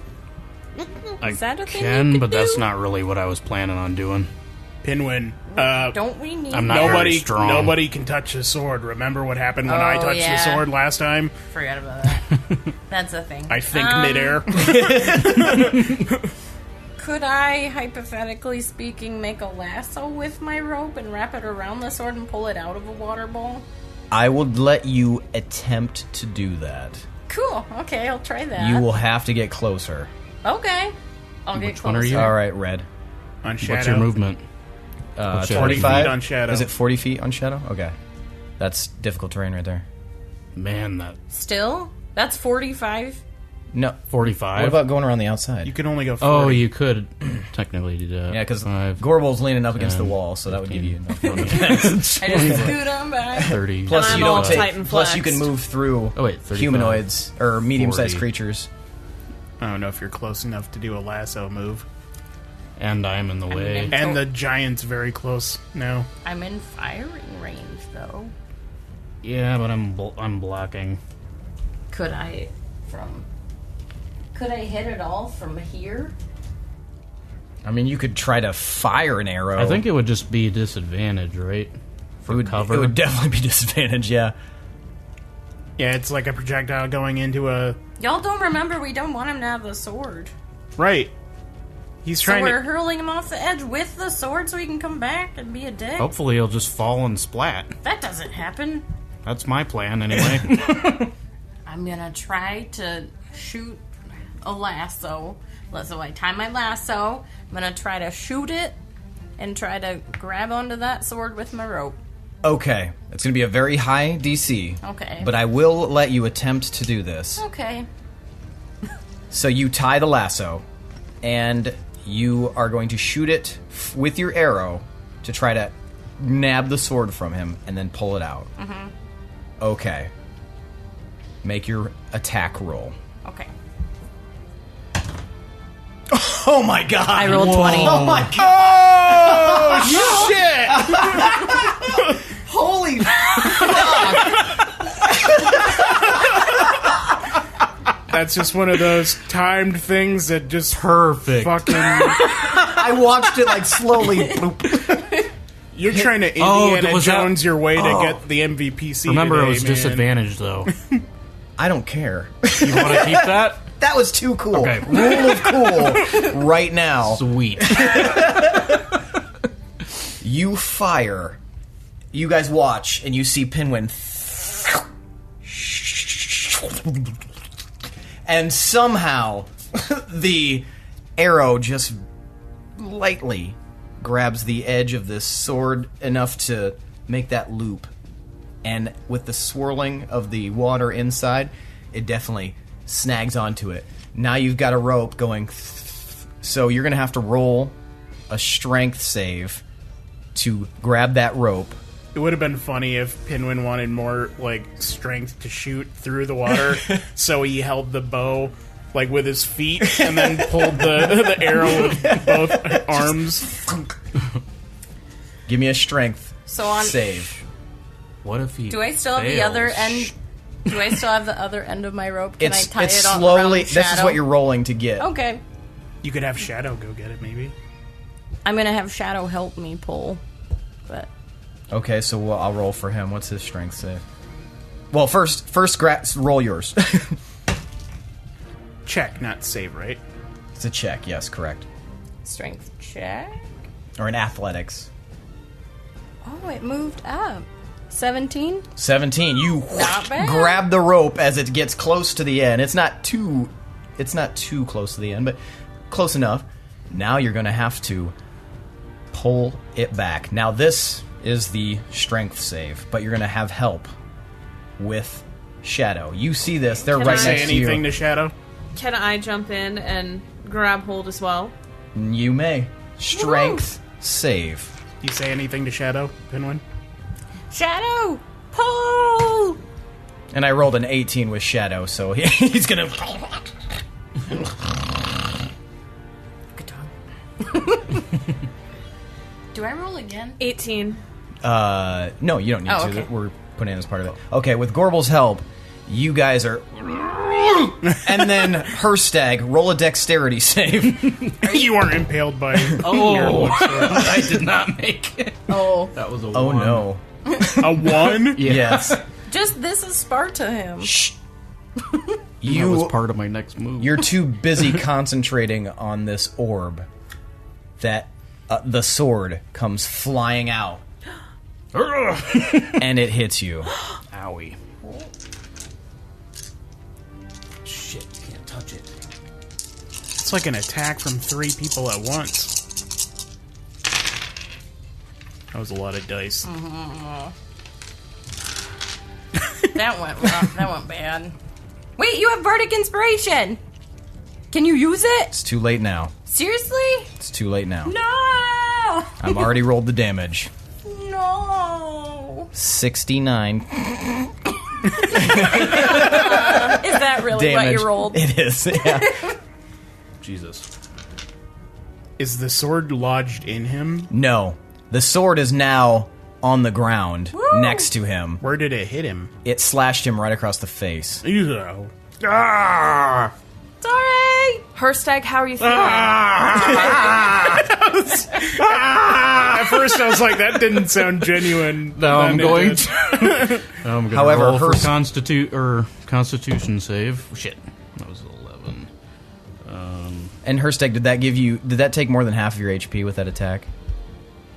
I Is that a thing you can, could but that's do? not really what I was planning on doing. Pinwin. Don't we need I'm not very Nobody, strong. nobody can touch the sword. Remember what happened when I Oh, touched yeah. the sword last time? Forgot about that. That's a thing. I think midair. Could I, hypothetically speaking, make a lasso with my rope and wrap it around the sword and pull it out of a water bowl? I would let you attempt to do that. Cool. Okay, I'll try that. You will have to get closer. Okay. I'll get Which closer. one are you? All right, Red. On Shadow. What's your movement? What's your 45 feet on Shadow. Is it 40 feet on Shadow? Okay. That's difficult terrain right there. Man, that Still? That's 45? No. 45. What about going around the outside? You can only go 40. Oh, you could technically do that. Yeah, because 5, Gorbel's leaning up against the 10, wall, so that would give you enough. 15, I just scoot on back. 30. Plus, I'm you all don't take. Titan Plus, you can flexed. move through Oh, wait, 35, humanoids or medium-sized 40. creatures. I don't know if you're close enough to do a lasso move. And I'm in the way. in- And the giant's very close now. I'm in firing range, though. Yeah, but I'm blocking. Could I hit it all from here? I mean, you could try to fire an arrow. I think it would just be a disadvantage, right? For cover. It would definitely be disadvantage. Yeah. Yeah, it's like a projectile going into a... Y'all don't remember we don't want him to have the sword. Right. He's So trying we're to... hurling him off the edge with the sword so he can come back and be a dick? Hopefully he'll just fall and splat. That doesn't happen. That's my plan, anyway. I'm gonna try to shoot a lasso. So I tie my lasso. I'm gonna try to shoot it and try to grab onto that sword with my rope. Okay. It's going to be a very high DC. Okay. But I will let you attempt to do this. Okay. So you tie the lasso, and you are going to shoot it with your arrow to try to nab the sword from him and then pull it out. Mm-hmm. Okay. Make your attack roll. Okay. Oh my god! I rolled 20. Oh my god! Oh, shit! Holy That's just one of those timed things that just Perfect. fucking... I watched it like slowly. Bloop. You're trying to Oh, Indiana was that- Jones your way to get the MVP seed. Remember, today, it was man. disadvantage, though. I don't care. You want to keep that? That was too cool. Okay. Rule of cool right now. Sweet. You fire. You guys watch, and you see Pinwin. And somehow, the arrow just lightly grabs the edge of this sword enough to make that loop. And with the swirling of the water inside, it definitely snags onto it. Now you've got a rope going. So you're going to have to roll a strength save to grab that rope. It would have been funny if Pinwin wanted more, like, strength to shoot through the water, so he held the bow, like, with his feet, and then pulled the arrow with both arms. Give me a strength So on. save. What if he Do I still have the fails? other end? Do I still have the other end of my rope? Can I tie It's it on slowly. around This is Shadow? what you're rolling to get. Okay. You could have Shadow go get it, maybe. I'm gonna have Shadow help me pull, but Okay, so I'll roll for him. What's his strength save? Well, first roll yours. Check, not save, right? It's a check, yes, correct. Strength check. Or an athletics. Oh, it moved up. 17? 17. You Not bad. grab the rope as it gets close to the end. It's not too close to the end, but close enough. Now you're going to have to pull it back. Now this is the strength save, but you're going to have help with Shadow. You see this. They're Can right I- next Say to you. anything to Shadow? Can I jump in and grab hold as well? You may. Strength save. You say anything to Shadow, Pinwin? Shadow! Pull! And I rolled an 18 with Shadow, so he's going to... Good job. Do I roll again? 18. No, you don't need Oh, to. okay. We're putting in as part of it. Okay, with Gorbel's help, you guys are... And then Hirstag, roll a dexterity save. You weren't impaled by... Oh, I did not make it. Oh. That was a Oh, one. no. A 1? Yes. Just this is Sparta him. That was You, part of my next move. you're too busy concentrating on this orb that the sword comes flying out. And it hits you. Owie. Shit, can't touch it. It's like an attack from 3 people at once. That was a lot of dice. That went rough. That went bad. Wait, you have Bardic Inspiration! Can you use it? It's too late now. Seriously? It's too late now. No! I've already rolled the damage. No! 69 Is that really damage. what you rolled? It is, yeah. Jesus. Is the sword lodged in him? No. The sword is now on the ground Woo! next to him. Where did it hit him? It slashed him right across the face. Ew. Ah! Sorry! Herstag, how are you feeling? At first I was like, that didn't sound genuine. Now I'm Then it going did. to. I'm going to However, roll for her- Constitution save. Shit, that was 11. And Hirstag, did that take more than half of your HP with that attack?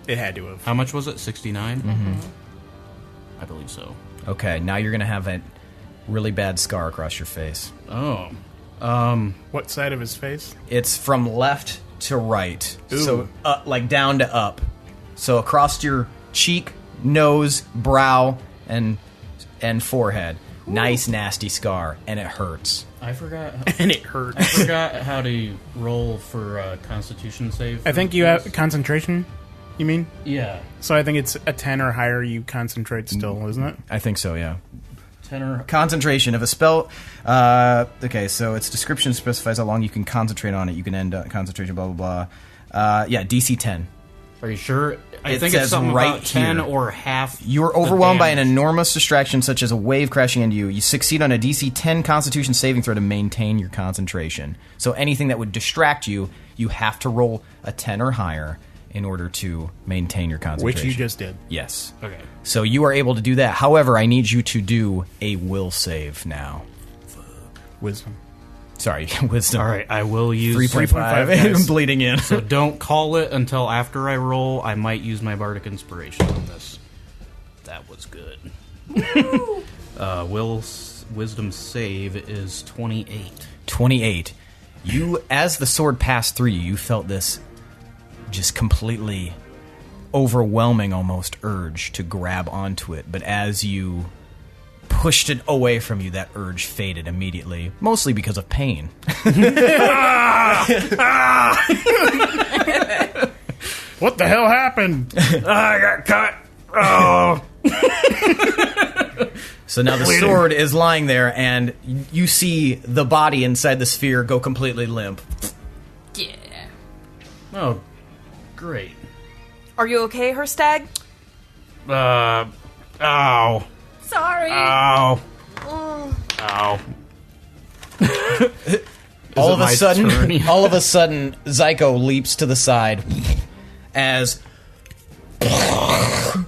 It had to have. How much was it? 69. Mm-hmm. I believe so. Okay, now you're going to have a really bad scar across your face. Oh, What side of his face? It's from left to right. Ooh. So, like down to up. So across your cheek, nose, brow, and forehead. Nice, nasty scar, and it hurts. I forgot. And it hurt. I forgot how to roll for Constitution save. I think you have concentration, you mean? Yeah, So I think it's a 10 or higher you concentrate still, isn't it? I think so, yeah. 10 or Concentration of a spell. Okay, so its description specifies how long you can concentrate on it. You can end concentration, blah, blah, blah. Yeah, DC 10. Are you sure? I It think says it's something right about 10 here. or half. You are the overwhelmed by an damage. enormous distraction, such as a wave crashing into you. You succeed on a DC 10 Constitution saving throw to maintain your concentration. So anything that would distract you, you have to roll a 10 or higher in order to maintain your concentration. Which you just did. Yes. Okay. So you are able to do that. However, I need you to do a will save now. Wisdom. Sorry, wisdom. All right, I will use 3.5. 3.5, I'm bleeding in. So don't call it until after I roll. I might use my Bardic Inspiration on this. That was good. Wisdom save is 28. 28. You, as the sword passed through you, you felt this just completely overwhelming almost urge to grab onto it. But as you pushed it away from you, that urge faded immediately, mostly because of pain. What the hell happened? I got cut. Oh. So now the sword is lying there, and you see the body inside the sphere go completely limp. Yeah. Oh, great. Are you okay, Herstag? Ow. Sorry. Ow. Oh. Ow. All it of a my sudden, turn? Zyko leaps to the side as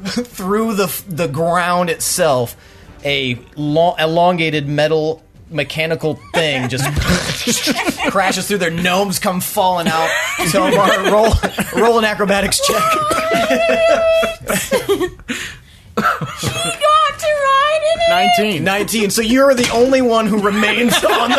through the ground itself, a elongated metal mechanical thing just crashes through. Their gnomes come falling out. Tomar, roll an acrobatics check. Got to ride it. 19. So you're the only one who remains on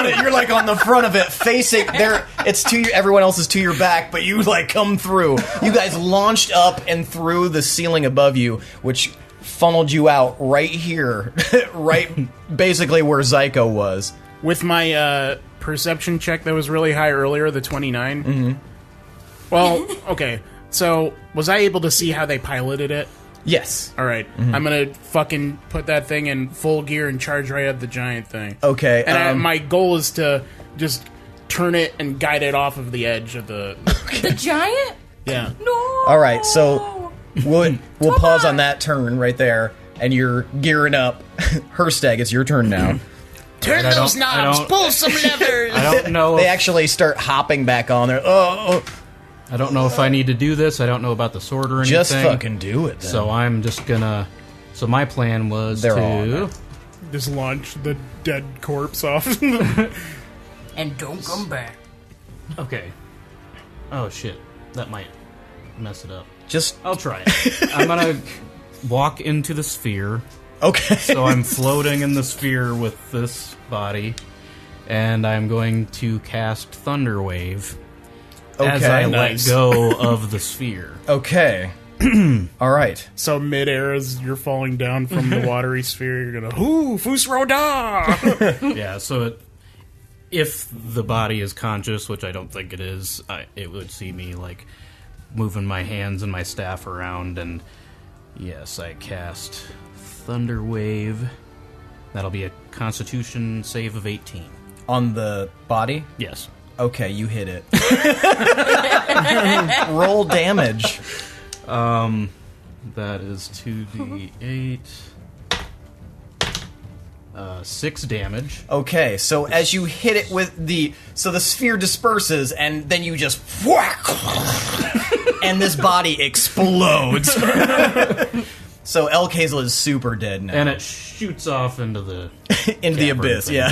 it. You're like on the front of it, facing there. It's everyone else is to your back, but you like come through. You guys launched up and through the ceiling above you, which funneled you out right here, right basically where Zyko was. With my perception check that was really high earlier, the 29. Mm-hmm. Well, okay. So was I able to see how they piloted it? Yes. All right. I'm gonna fucking put that thing in full gear and charge right at the giant thing. Okay. And my goal is to just turn it and guide it off of the edge of the. The giant? Yeah. No. All right. So we'll pause on that turn right there, and you're gearing up. Hirstag, it's your turn now. Turn those knobs. Pull some levers. I don't know. They actually start hopping back on there. I don't know if I need to do this. I don't know about the sword or anything. Just fucking do it then. So I'm just gonna. So my plan was to just launch the dead corpse off. And don't come back. Okay. Oh shit, that might mess it up. I'll try it. I'm gonna walk into the sphere. Okay. So I'm floating in the sphere with this body, and I'm going to cast Thunder Wave as I let go of the sphere. Okay. All right. So mid-air, as you're falling down from the watery sphere, you're gonna Fus Roda! Yeah. So if the body is conscious, which I don't think it is, it would see me like moving my hands and my staff around, and yes, I cast Thunder Wave. That'll be a Constitution save of 18. On the body? Yes. Okay, you hit it. Roll damage. That is 2d8. 6 damage. Okay, so as you hit it with the sphere disperses, and then you just whack, and this body explodes. So El Kazel is super dead now, and it shoots off into the abyss. thing. Yeah.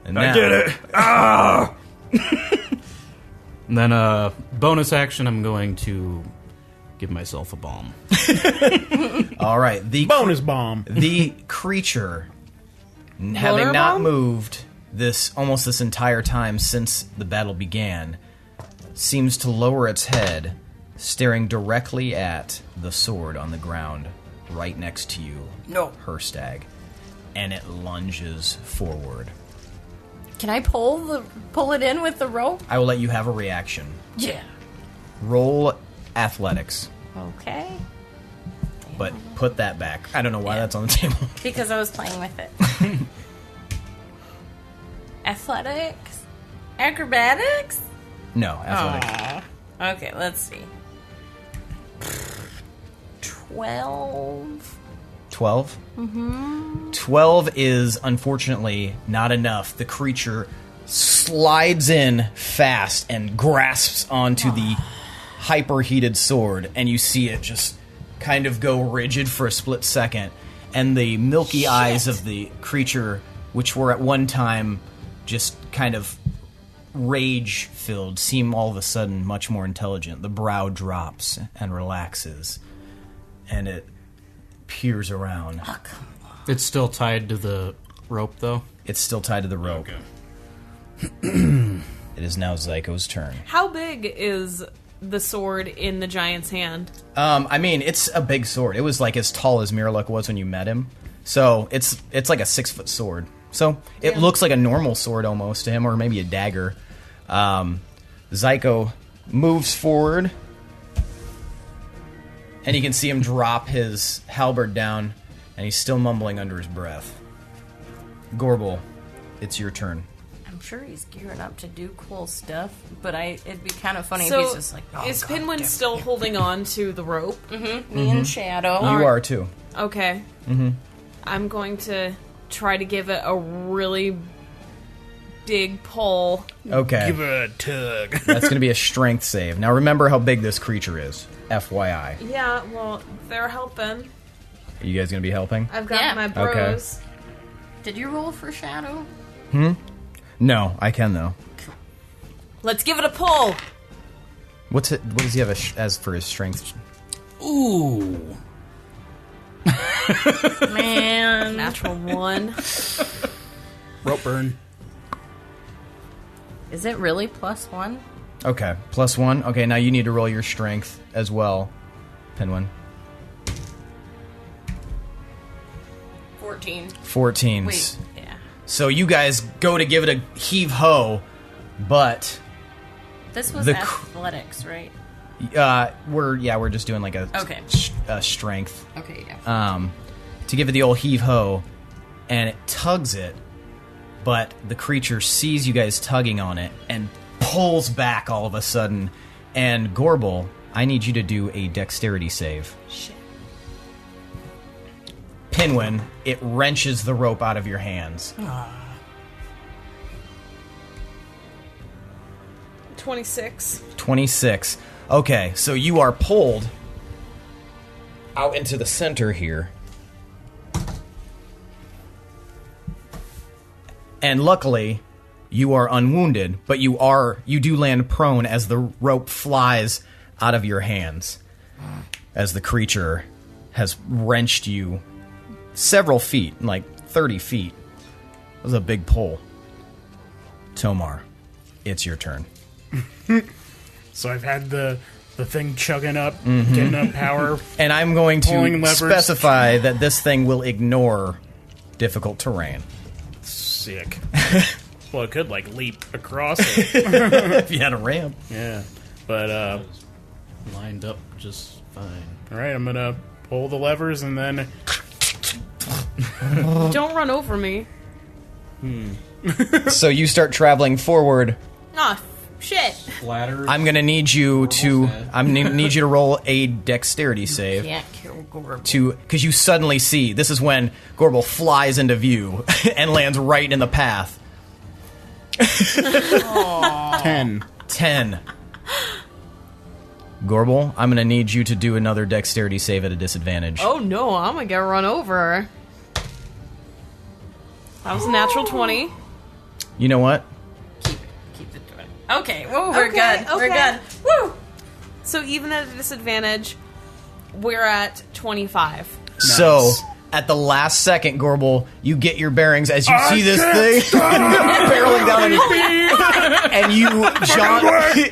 And I did it! Ah! And then, bonus action, I'm going to give myself a bomb. All right, the bonus bomb. The creature, having not moved this entire time since the battle began, seems to lower its head, staring directly at the sword on the ground right next to you, Hirstag, and it lunges forward. Can I pull it in with the rope? I will let you have a reaction. Yeah. Roll athletics. Okay. But put that back. I don't know why that's on the table. Because I was playing with it. Athletics? Acrobatics? No, athletics. Okay, let's see. 12. 12? Mm-hmm. 12 is, unfortunately, not enough. The creature slides in fast and grasps onto the hyper-heated sword, and you see it just kind of go rigid for a split second, and the milky eyes of the creature, which were at one time just kind of rage-filled, seem all of a sudden much more intelligent. The brow drops and relaxes, and it peers around. It's still tied to the rope, though? It's still tied to the rope. Okay. It is now Zyko's turn. How big is the sword in the giant's hand? I mean, it's a big sword. It was like as tall as Miraluk was when you met him. So it's like a 6-foot sword. So it looks like a normal sword almost to him, or maybe a dagger. Zyko moves forward, and you can see him drop his halberd down, and he's still mumbling under his breath. Gorbel, it's your turn. I'm sure he's gearing up to do cool stuff, but it'd be kind of funny So, if he's just like, is Pinwin still holding on to the rope? Mm-hmm. Me and Shadow. You are too. Okay. Mm-hmm. I'm going to try to give it a really big pull. Okay. Give it a tug. That's going to be a strength save. Now remember how big this creature is. FYI. Yeah, well, they're helping. Are you guys going to be helping? I've got Yeah. my bros. Did you roll for shadow? No, I can though. Let's give it a pull. What does he have as for his strength? Ooh. Man. Natural 1. Rope burn. Is it really +1? Okay, +1. Okay, now you need to roll your strength as well, Pinwin. 14. 14. Wait, yeah. So you guys go to give it a heave-ho, but This was The athletics, right? we're just doing like a Okay. a strength Okay, yeah. to give it the old heave-ho, and it tugs it, but the creature sees you guys tugging on it and pulls back all of a sudden. And Gorbel, I need you to do a dexterity save. Shit. Pinwin, it wrenches the rope out of your hands. 26. 26. Okay, so you are pulled out into the center here. And luckily, you are unwounded, but you do land prone as the rope flies out of your hands. As the creature has wrenched you several feet, like 30 feet. It was a big pull. Tomar, it's your turn. So I've had the thing chugging up, getting up power. And I'm going to Pulling levers. specify that this thing will ignore difficult terrain. Sick. Well, it could, like, leap across it. If you had a ramp. Yeah. But, Lined up just fine. alright, I'm gonna pull the levers and then... Don't run over me. So you start traveling forward. Ah, shit. Splatter. I'm going to need you to... need you to roll a dexterity save. Can't kill Gorbel. Because you suddenly see... This is when Gorbel flies into view and lands right in the path. 10. 10. Gorbel, I'm going to need you to do another dexterity save at a disadvantage. Oh no, I'm gonna get run over. That was a natural 20. You know what? Keep it doing. Okay, whoa, we're Okay, good. We're okay. good. Woo! So even at a disadvantage, we're at 25. So, at the last second, Gorbel, you get your bearings as you see this thing barreling down and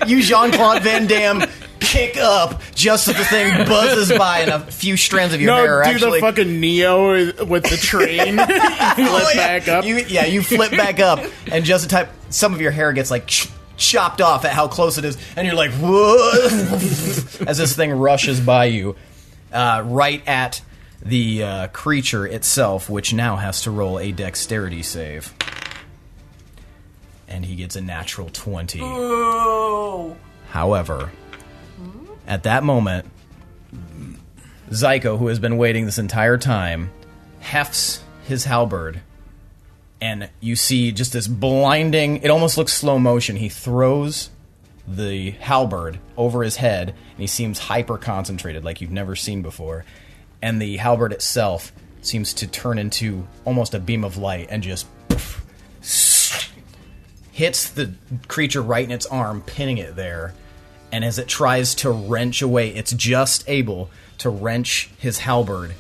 you Jean-Claude Van Damme kick up just as the thing buzzes by and a few strands of your hair are do actually... the fucking Neo with the train. Flip back up. You flip back up and just some of your hair gets like chopped off at how close it is and you're like, whoa, as this thing rushes by you right at the creature itself, which now has to roll a dexterity save. And he gets a natural 20. Oh. However, at that moment, Zyko, who has been waiting this entire time, hefts his halberd, and you see just this blinding... It almost looks slow motion. He throws the halberd over his head, and he seems hyper-concentrated, like you've never seen before. And the halberd itself seems to turn into almost a beam of light and just hits the creature right in its arm, pinning it there. And as it tries to wrench away, it's just able to wrench his halberd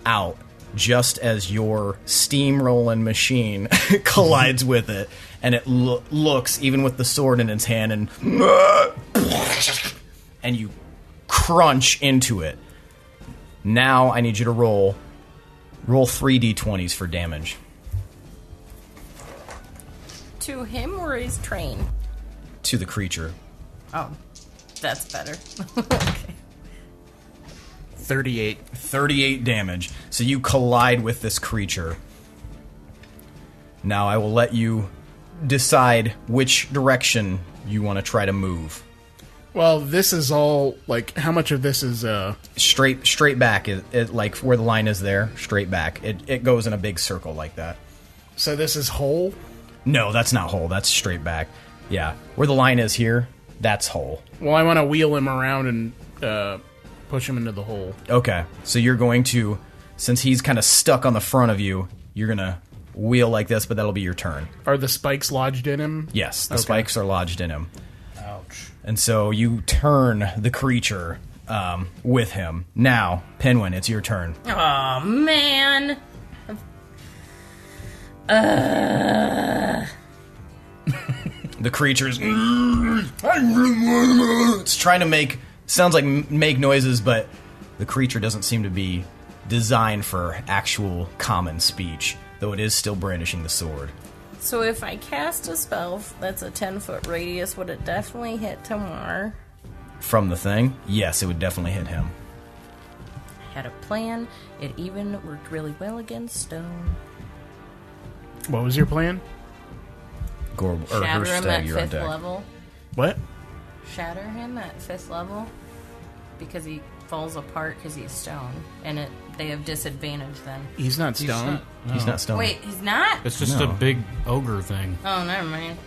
out just as your steam-rolling machine collides with it. And it looks, even with the sword in its hand, and you crunch into it. Now I need you to roll 3 d20s for damage. To him or his train? To the creature. Oh, that's better. Okay. 38. 38 damage. So you collide with this creature. Now I will let you decide which direction you want to try to move. Well, this is all, like, how much of this is, Straight back, it like where the line is there, straight back. It goes in a big circle like that. so this is whole? No, that's not whole, that's straight back. Yeah, where the line is here, that's whole. Well, I want to wheel him around and, push him into the hole. Okay, so you're going to, since he's kind of stuck on the front of you, you're going to wheel like this, but that'll be your turn. Are the spikes lodged in him? Yes, the spikes are lodged in him. Ouch. And so you turn the creature with him. Now, Pinwin, it's your turn. Oh man. The creature's it's trying to make noises, but the creature doesn't seem to be designed for actual common speech, though it is still brandishing the sword. So if I cast a spell that's a 10-foot radius, would it definitely hit Tomar? From the thing, yes, it would definitely hit him. I had a plan. It even worked really well against stone. What was your plan? Gorbel or Shatter him Hirstag, at you're on 5th deck. level. What? Shatter him at 5th level because he falls apart because he's stone, and they have disadvantage then. He's not stone. He's not stone. Wait, he's not? It's just No. a big ogre thing. Oh, never mind.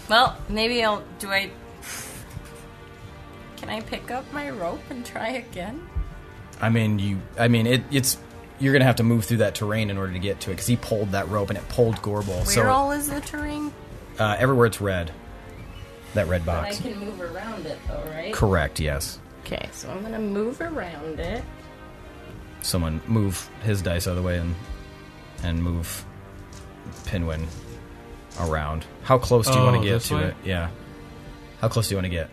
Well, maybe can I pick up my rope and try again? It's you're gonna have to move through that terrain in order to get to it because he pulled that rope and it pulled Gorbel. Where all is the terrain? Everywhere it's red. That red But I box. can move around it, though, right? Correct. Yes. Okay, so I'm gonna move around it. Someone move his dice out of the way and move Pinwin around. How close do you want to get this to way? it? Yeah. How close do you want to get?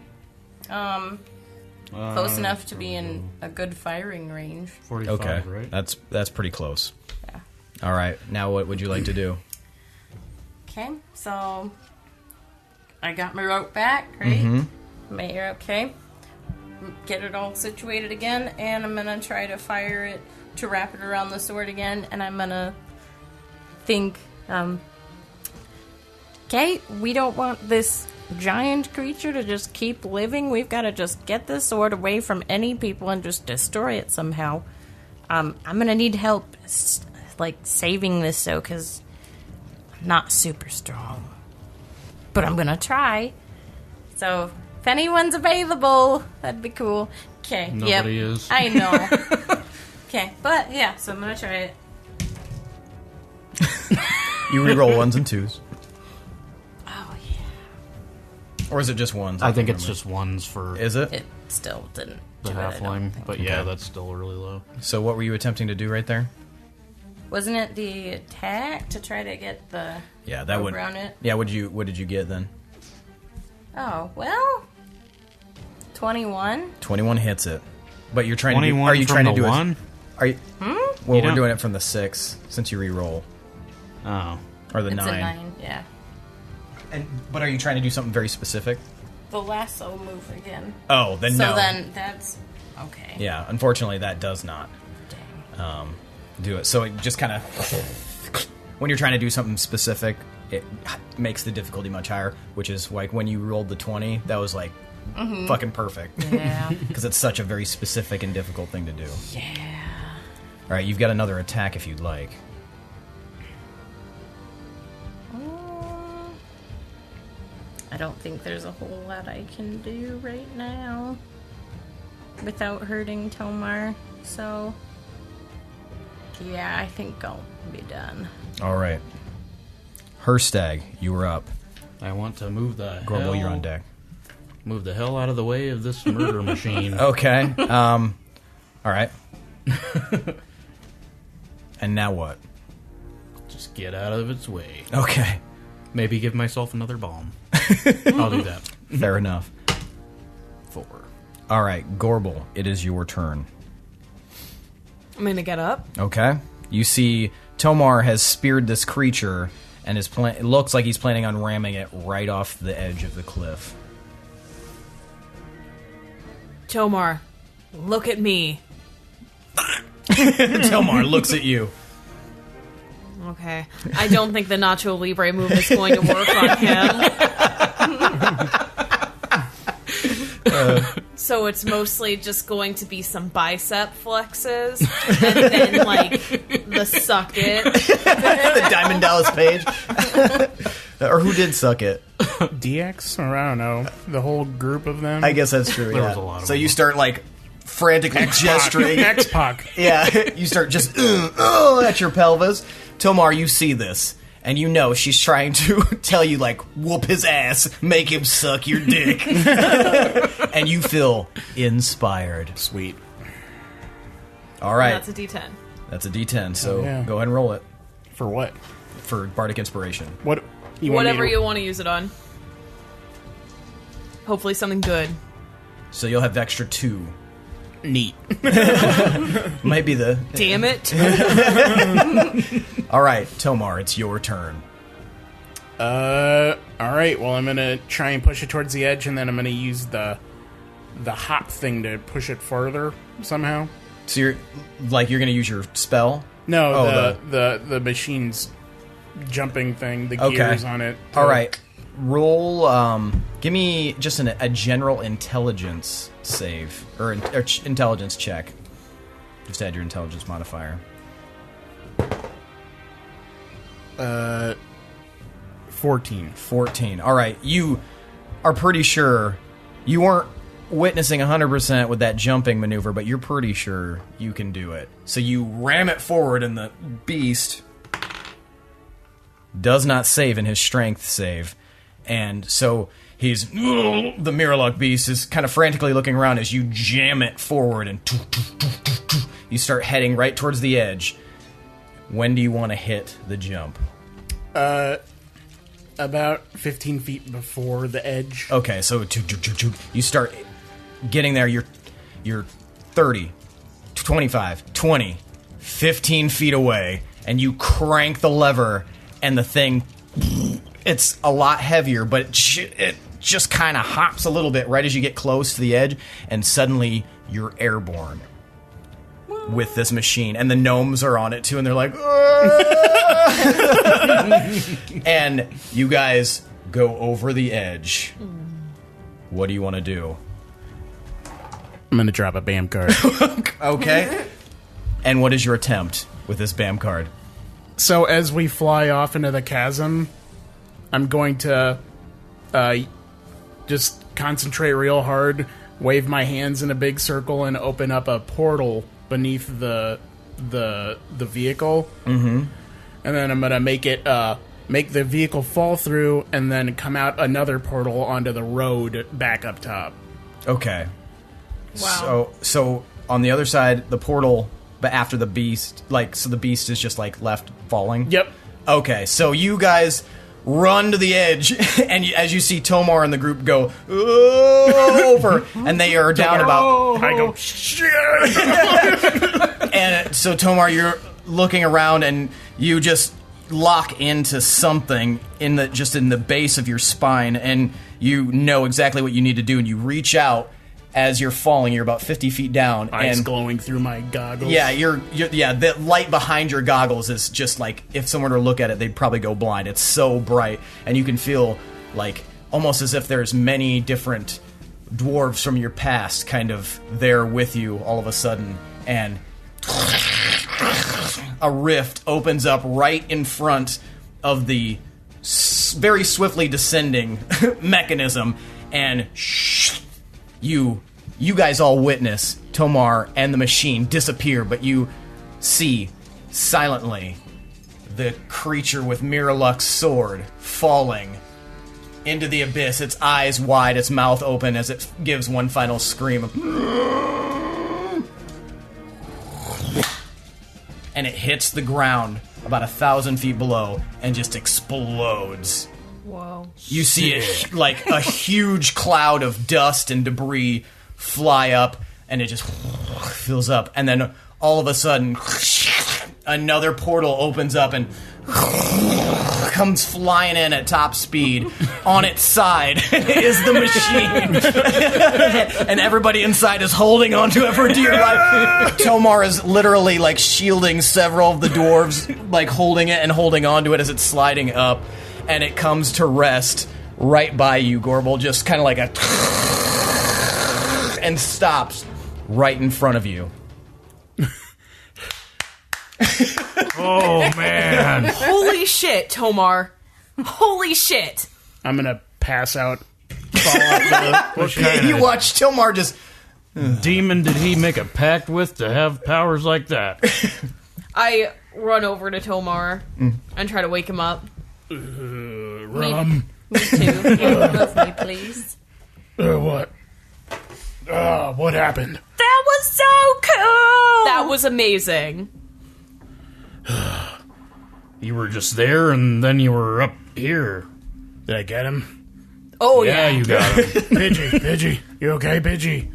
Close enough to be in a good firing range. 45, Okay, right? that's pretty close. Yeah. All right. Now, what would you like to do? Okay, so I got my rope back, right? You're okay. Get it all situated again, and I'm gonna try to fire it to wrap it around the sword again, and I'm gonna think, okay, we don't want this giant creature to just keep living. We've got to just get this sword away from any people and just destroy it somehow. I'm gonna need help, saving this, though, because I'm not super strong. But I'm gonna try. So, if anyone's available, that'd be cool. Okay, Nobody is. I know. Okay, but yeah, so I'm gonna try it. You reroll ones and twos, Oh, yeah. or is it just ones? I think can't it's remember. just ones for Is it? It still didn't the do it, I don't halfling, think. but yeah, Okay. that's still really low. So, what were you attempting to do right there? Wasn't it the attack to try to get the Yeah, that rope would. around it? Yeah. What did you get then? Oh, well, 21. 21 hits it. But you're trying to. 21 Are you from trying to the do it? one? Are you? Well, You we're don't- doing it from the 6 since you re-roll, Oh. or the It's 9. a 9, yeah. But are you trying to do something very specific? The lasso move again. Oh, then So no. then that's okay. Yeah, unfortunately, that does not Dang. do it. So it just kind of, when you're trying to do something specific, it makes the difficulty much higher. Which is like when you rolled the 20, that was like fucking perfect Yeah. because it's such a very specific and difficult thing to do. Yeah. All right, you've got another attack if you'd like. I don't think there's a whole lot I can do right now without hurting Tomar. So, yeah, I think I'll be done. All right, Hirstag, you were up. I want to move the Gorbel, you're on deck. Move the hell out of the way of this murder machine. Okay. All right. And now what? Just get out of its way. Okay. Maybe give myself another bomb. I'll do that. Fair enough. 4. All right, Gorbel, it is your turn. I'm gonna get up. Okay. You see Tomar has speared this creature and it looks like he's planning on ramming it right off the edge of the cliff. Tomar, look at me. Tomar looks at you. Okay. I don't think the Nacho Libre move is going to work on him. So it's mostly just going to be some bicep flexes and then, like, the suck it. The Diamond Dallas Page. Or who did suck it? DX? Or I don't know. The whole group of them? I guess that's true. There was a lot of So them. you start like frantically gesturing. X-Pac. Yeah, you start just at your pelvis. Tomar, you see this, and you know she's trying to tell you, like, whoop his ass, make him suck your dick. And you feel inspired. Sweet. All right. That's a D10. That's a D10, so yeah. go ahead and roll it For what? for Bardic Inspiration. What? You want me Whatever to- you want to use it on. Hopefully something good. So you'll have extra 2. Neat. Might be the... Damn it. All right, Tomar, it's your turn. Alright, well, I'm gonna try and push it towards the edge, and then I'm gonna use the hop thing to push it further somehow. So you're going to use your spell? No, Oh, the machine's jumping thing, the Okay. gears on it. All right. Roll, give me just a general intelligence save, or intelligence check. Just add your intelligence modifier. 14. 14. All right. You are pretty sure you weren't witnessing 100% with that jumping maneuver, but you're pretty sure you can do it. So you ram it forward, and the beast does not save in his strength save. And so he's... The Mirrorlock beast is kind of frantically looking around as you jam it forward, and you start heading right towards the edge. When do you want to hit the jump? About 15 feet before the edge. Okay, so you start getting there. You're 30, 25, 20, 15 feet away, and you crank the lever, and the thing, it's a lot heavier, but it just kind of hops a little bit right as you get close to the edge, and suddenly you're airborne with this machine, and the gnomes are on it too, and they're like, and you guys go over the edge. What do you want to do? I'm gonna drop a BAM card. Okay. And what is your attempt with this BAM card? So as we fly off into the chasm, I'm going to just concentrate real hard, wave my hands in a big circle, and open up a portal beneath the vehicle. Mm-hmm. And then I'm gonna make the vehicle fall through, and then come out another portal onto the road back up top. Okay. Wow. So on the other side, the portal, but after the beast, so the beast is just like left falling? Yep. Okay, so you guys run to the edge, and as you see Tomar and the group go over, and they are down about... I go, shit! And so Tomar, you're looking around, and you just lock into something in the base of your spine, and you know exactly what you need to do, and you reach out as you're falling. You're about 50 feet down, Eyes and glowing through my goggles. yeah, the light behind your goggles is just like, if someone were to look at it, they'd probably go blind. It's so bright, and you can feel like almost as if there's many different dwarves from your past kind of there with you all of a sudden, and a rift opens up right in front of the very swiftly descending mechanism, and you guys all witness Tomar and the machine disappear, but you see silently the creature with Mirrorluck's sword falling into the abyss, its eyes wide, its mouth open as it gives one final scream. And it hits the ground about 1,000 feet below and just explodes. Whoa. You see it like a huge cloud of dust and debris fly up, and it just fills up. And then all of a sudden, another portal opens up and comes flying in at top speed. On its side is the machine. And everybody inside is holding onto it for dear life. Tomar is literally like shielding several of the dwarves, like holding it and holding onto it as it's sliding up. And it comes to rest right by you, Gorbel, just kind of like and stops right in front of you. Oh, man. Holy shit, Tomar. Holy shit. I'm gonna pass out. Fall off the You watch Tilmar just... demon did he make a pact with to have powers like that? I run over to Tomar and try to wake him up. rum. Me too. Move me, please. What? What happened? That was so cool! That was amazing. You were just there, and then you were up here. Did I get him? Oh, Yeah, yeah. you got him. Pidgey, you okay, Pidgey?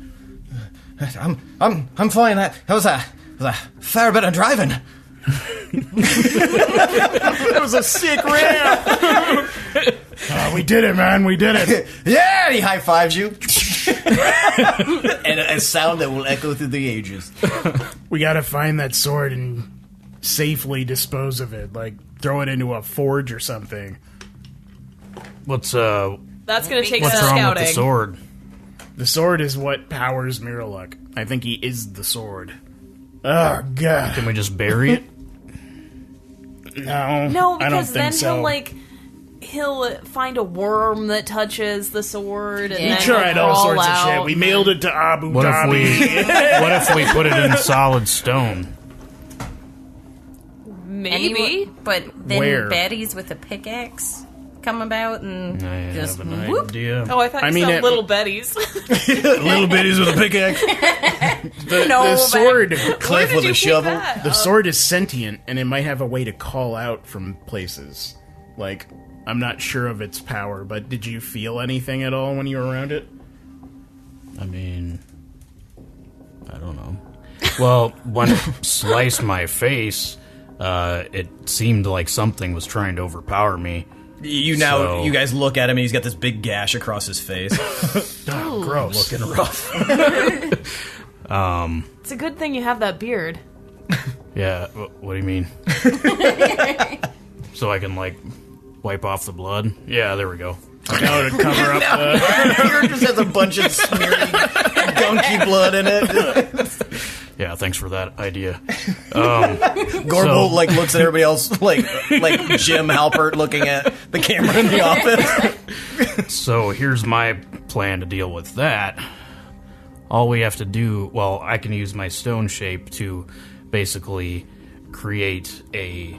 I'm fine. That was a fair bit of driving. That was a sick ramp. We did it, man. We did it. Yeah, and he high fives you. And a sound that will echo through the ages. We gotta find that sword and safely dispose of it. Like, throw it into a forge or something. What's That's going to take what's some wrong scouting. with the sword? The sword is what powers Miraluk. I think he is the sword. Oh, God. Can we just bury it? No. No, I don't because then think so. he'll find a worm that touches the sword, and He then We tried he'll all crawl sorts out. of shit. We mailed it to Abu What if Dhabi. what if we put it in solid stone? Maybe. But then Where? baddies with a pickaxe come about and I just have an whoop. idea. Oh, I thought you said little Betty's. Little bitties with a pickaxe. The sword. Cliff with a shovel. The sword is sentient, and it might have a way to call out from places. Like, I'm not sure of its power, but did you feel anything at all when you were around it? I mean, I don't know. Well, when it sliced my face, it seemed like something was trying to overpower me. You guys look at him, and he's got this big gash across his face. Oh, gross. Looking rough. It's a good thing you have that beard. Yeah, what do you mean? So I can, wipe off the blood? Yeah, there we go. No, to cover up the... Here just has a bunch of smeary donkey blood in it. Yeah, thanks for that idea. Gorbel looks at everybody else like Jim Halpert looking at the camera in the office. So here's my plan to deal with that. All we have to do, I can use my stone shape to basically create a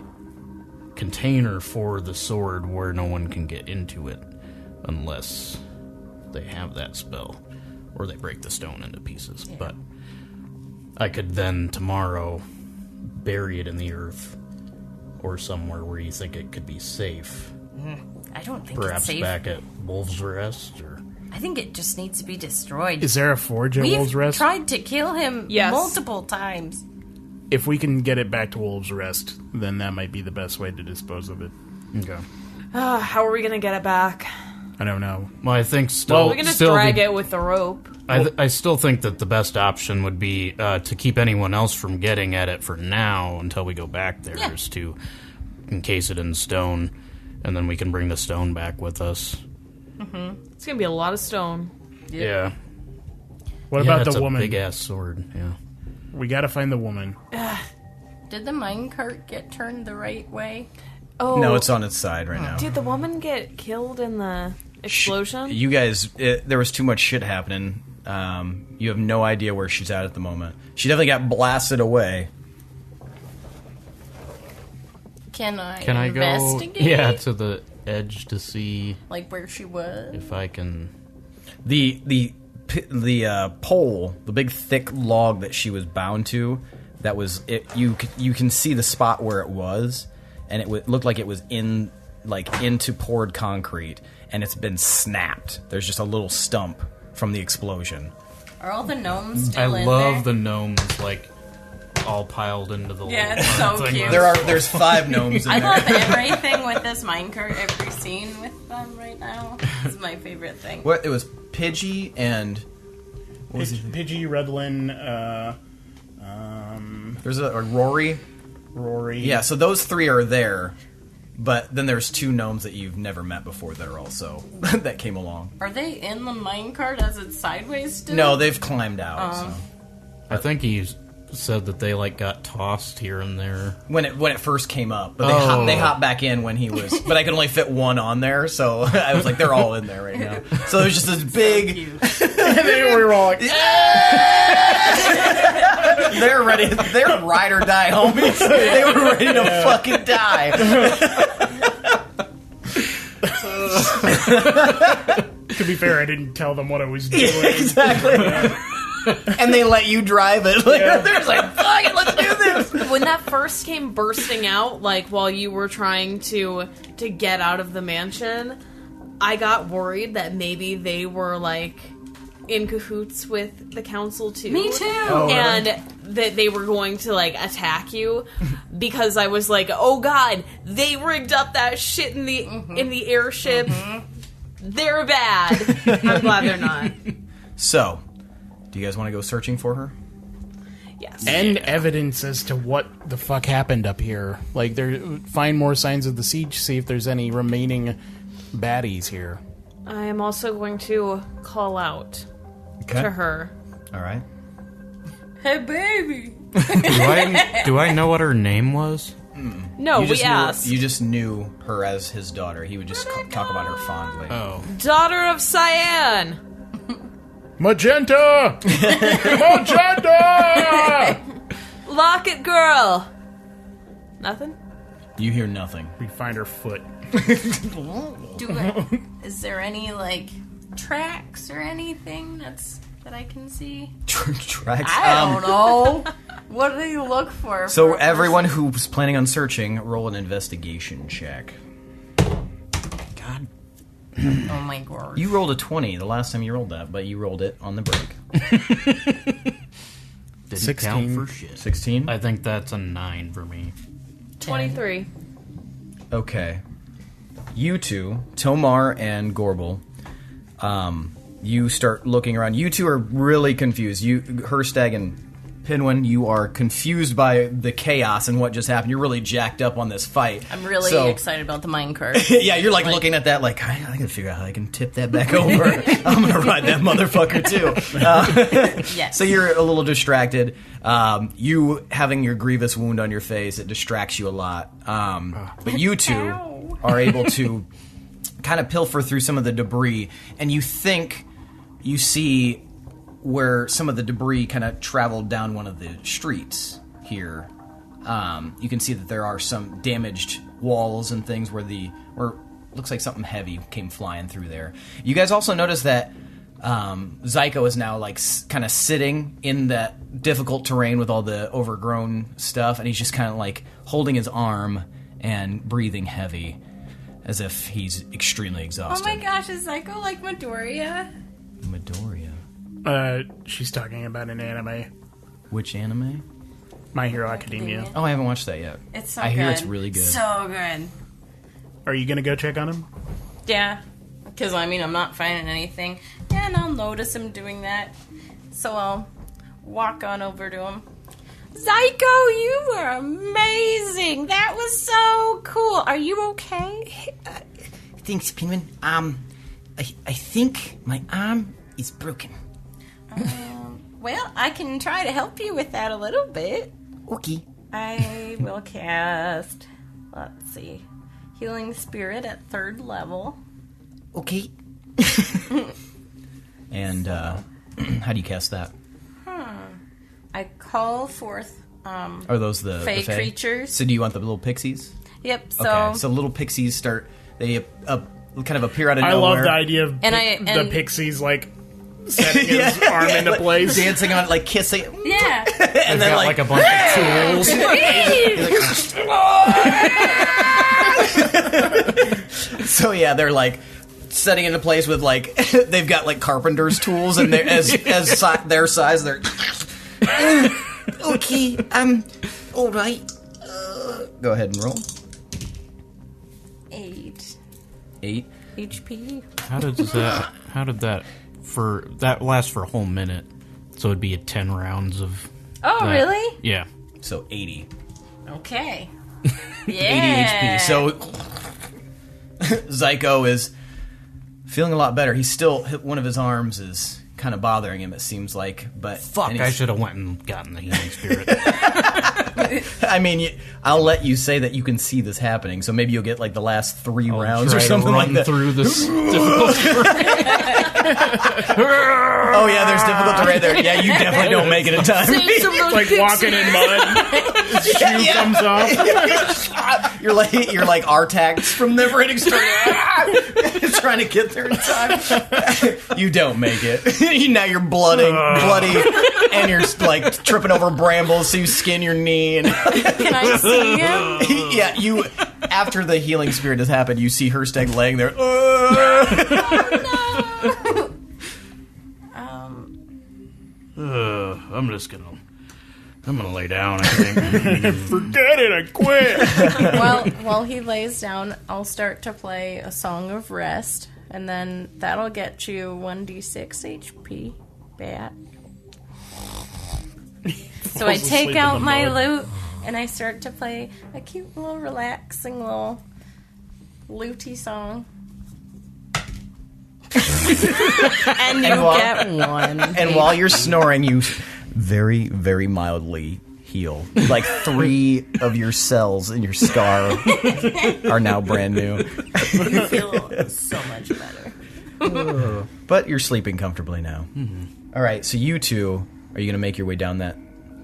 container for the sword where no one can get into it unless they have that spell or they break the stone into pieces. Yeah. But I could then tomorrow bury it in the earth or somewhere where you think it could be safe. I don't think Perhaps it's safe. back at Wolves Rest or... I think it just needs to be destroyed. Is there a forge at We've Wolves Rest? tried to kill him Yes. multiple times. If we can get it back to Wolves Rest, then that might be the best way to dispose of it. Okay. How are we going to get it back? I don't know. Well, I think still... We're going to still drag the- it with the rope. I still think that the best option would be to keep anyone else from getting at it for now until we go back there, is to encase it in stone, and then we can bring the stone back with us. It's going to be a lot of stone. Yeah. What about it's the a woman? big-ass sword, yeah. We gotta find the woman. Did the minecart get turned the right way? Oh, No, it's on its side right now. Did the woman get killed in the explosion? You guys, there was too much shit happening. You have no idea where she's at the moment. She definitely got blasted away. Can I investigate? Yeah, to the edge to see like where she was? if I can... The pole, the big thick log that she was bound to, that was it. You can see the spot where it was, and it looked like it was into poured concrete, and it's been snapped. There's just a little stump from the explosion. Are all the gnomes I still in love there? the gnomes, all piled into the Yeah, little it's so thing. cute. There's 5 gnomes in I there. love everything with this minecart. Every scene with them right now is my favorite thing. What it was, Pidgey and Pidgey, Redlin, there's a Rory. Rory. Yeah, so those 3 are there, but then there's 2 gnomes that you've never met before that are also that came along. Are they in the minecart as it's sideways still? No, they've climbed out. So. I think said that they like got tossed here and there. When it first came up, but Oh. they hopped back in when he was. But I could only fit one on there, so I was like, they're all in there right now. So there's just this big. We were all like, They're ready. They're ride or die homies. They were ready to fucking die. to be fair, I didn't tell them what I was doing. Exactly. And they let you drive it. Like, they're just like, fuck it, let's do this. When that first came bursting out, like while you were trying to get out of the mansion, I got worried that maybe they were like in cahoots with the council too. Me too. And that they were going to like attack you because I was like, oh god, they rigged up that shit in the airship. They're bad. I'm glad they're not. So, do you guys want to go searching for her? Yes. And evidence as to what the fuck happened up here. Like, find more signs of the siege, see if there's any remaining baddies here. I am also going to call out to her. All right. Hey, baby. Do I know what her name was? No, You just we knew- asked. You just knew her as his daughter. He would just talk about her fondly. Oh. Daughter of Cyan! Magenta! Magenta! Locket girl! Nothing? You hear nothing. We find her foot. Is there any, like, tracks or anything that I can see? Tracks. I don't know. What do you look for? So for a everyone person? who's planning on searching, roll an investigation check. God, Oh my god. you rolled a 20 the last time you rolled that, but you rolled it on the break. Didn't 16. count for shit. 16? I think that's a 9 for me. 23. Okay. You two, Tomar and Gorbel, you start looking around. You two are really confused. Hirstag and Pinwin, you are confused by the chaos and what just happened. You're really jacked up on this fight. I'm really So- excited about the minecart. Yeah, you're like looking at that like, I gotta figure out how I can tip that back over. I'm gonna ride that motherfucker too. Yes. So you're a little distracted. You having your grievous wound on your face, it distracts you a lot. But you two Ow. are able to kind of pilfer through some of the debris, and you think you see where some of the debris kind of traveled down one of the streets here. You can see that there are some damaged walls and things where looks like something heavy came flying through there. You guys also notice that Zyko is now like kind of sitting in that difficult terrain with all the overgrown stuff, and he's just kind of like holding his arm and breathing heavy as if he's extremely Oh exhausted. my gosh, is Zyko like Midoriya? Midoriya. She's talking about an anime. Which anime? My Hero Academia. Oh, I haven't watched that yet. It's so I good. hear it's really good. So good. Are you gonna go check on him? Yeah. Because, I mean, I'm not finding anything. Yeah, and I'll notice him doing that. So I'll walk on over to him. Zyko, you were amazing. That was so cool. Are you okay? Thanks, Pinwin. I think my arm is broken. Well, I can try to help you with that a little bit. Okay. I will cast, let's see, Healing Spirit at 3rd level. Okay. And how do you cast that? I call forth, Are those the Fey Fey creatures. So do you want the little pixies? Yep, so... Okay, so little pixies start. They kind of appear out of I nowhere. love the idea of the pixies like setting his arm into place. dancing on it, like kissing. Yeah. And then Got like, like a bunch of tools. so yeah, they're like setting into place with like they've got like carpenter's tools and they're as their size. They're Okay. All right. go ahead and roll 8 8. HP. How did that last for a whole minute? So it'd be 10 rounds of. Oh, that. really? Yeah. So 80. Okay. 80 Yeah. HP. So Zyko is feeling a lot better. He's still one of his arms is kind of bothering him, it seems like. But Fuck, I should have went and gotten the healing spirit. I mean, I'll let you say that you can see this happening, so maybe you'll get like the last 3 rounds or Try to something like run that. through this difficult Oh yeah, there's difficulty right there. Yeah, you definitely don't make it in time. Like walking in mud. Shoe comes off. You're like Artax from Neverending Story. Trying to get there in time. You don't make it. Now you're bloody, and you're like tripping over brambles, so you skin your knee. And Can I see him? yeah, you. After the healing spirit has happened, you see Hirstag laying there. I'm gonna lay down, I think. Forget it, I quit. Well, while he lays down, I'll start to play a song of rest, and then that'll get you 1d6 HP back. So I take out my lute, and I start to play a cute little relaxing little lutey song. And you get 1. And while you're snoring, you very, very mildly heal. Like 3 of your cells in your scar are now brand new. You feel so much better. But you're sleeping comfortably now. Mm-hmm. All right, so you two, are you going to make your way down that?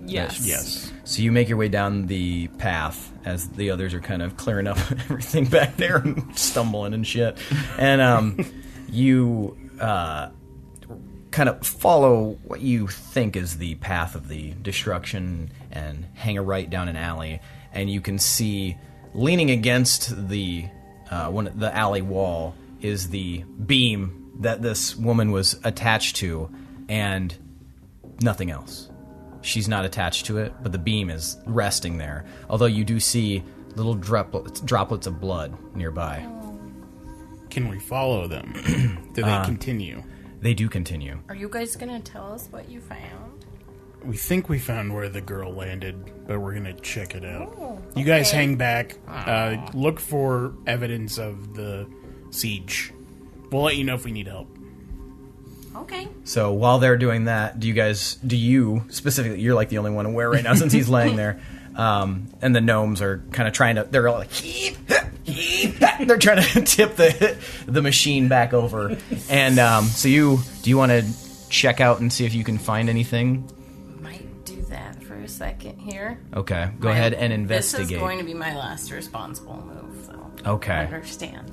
Yes. Yes. So you make your way down the path as the others are kind of clearing up everything back there and stumbling and shit. And you kind of follow what you think is the path of the destruction and hang a right down an alley, and you can see leaning against the alley wall is the beam that this woman was attached to, and nothing else. She's not attached to it, but the beam is resting there, although you do see little droplets of blood nearby. Can we follow them? Do they continue? They do continue. Are you guys gonna tell us what you found? We think we found where the girl landed, but we're gonna check it out. Oh, You guys okay. hang back. Look for evidence of the siege. We'll let you know if we need help. Okay. So while they're doing that, do you specifically, you're like the only one aware right now since he's laying there, and the gnomes are kind of trying to, they're all like, they're trying to tip the machine back over. And do you want to check out and see if you can find anything? Might do that for a second here. Okay, go ahead and investigate. This is going to be my last responsible move, so Okay. I understand.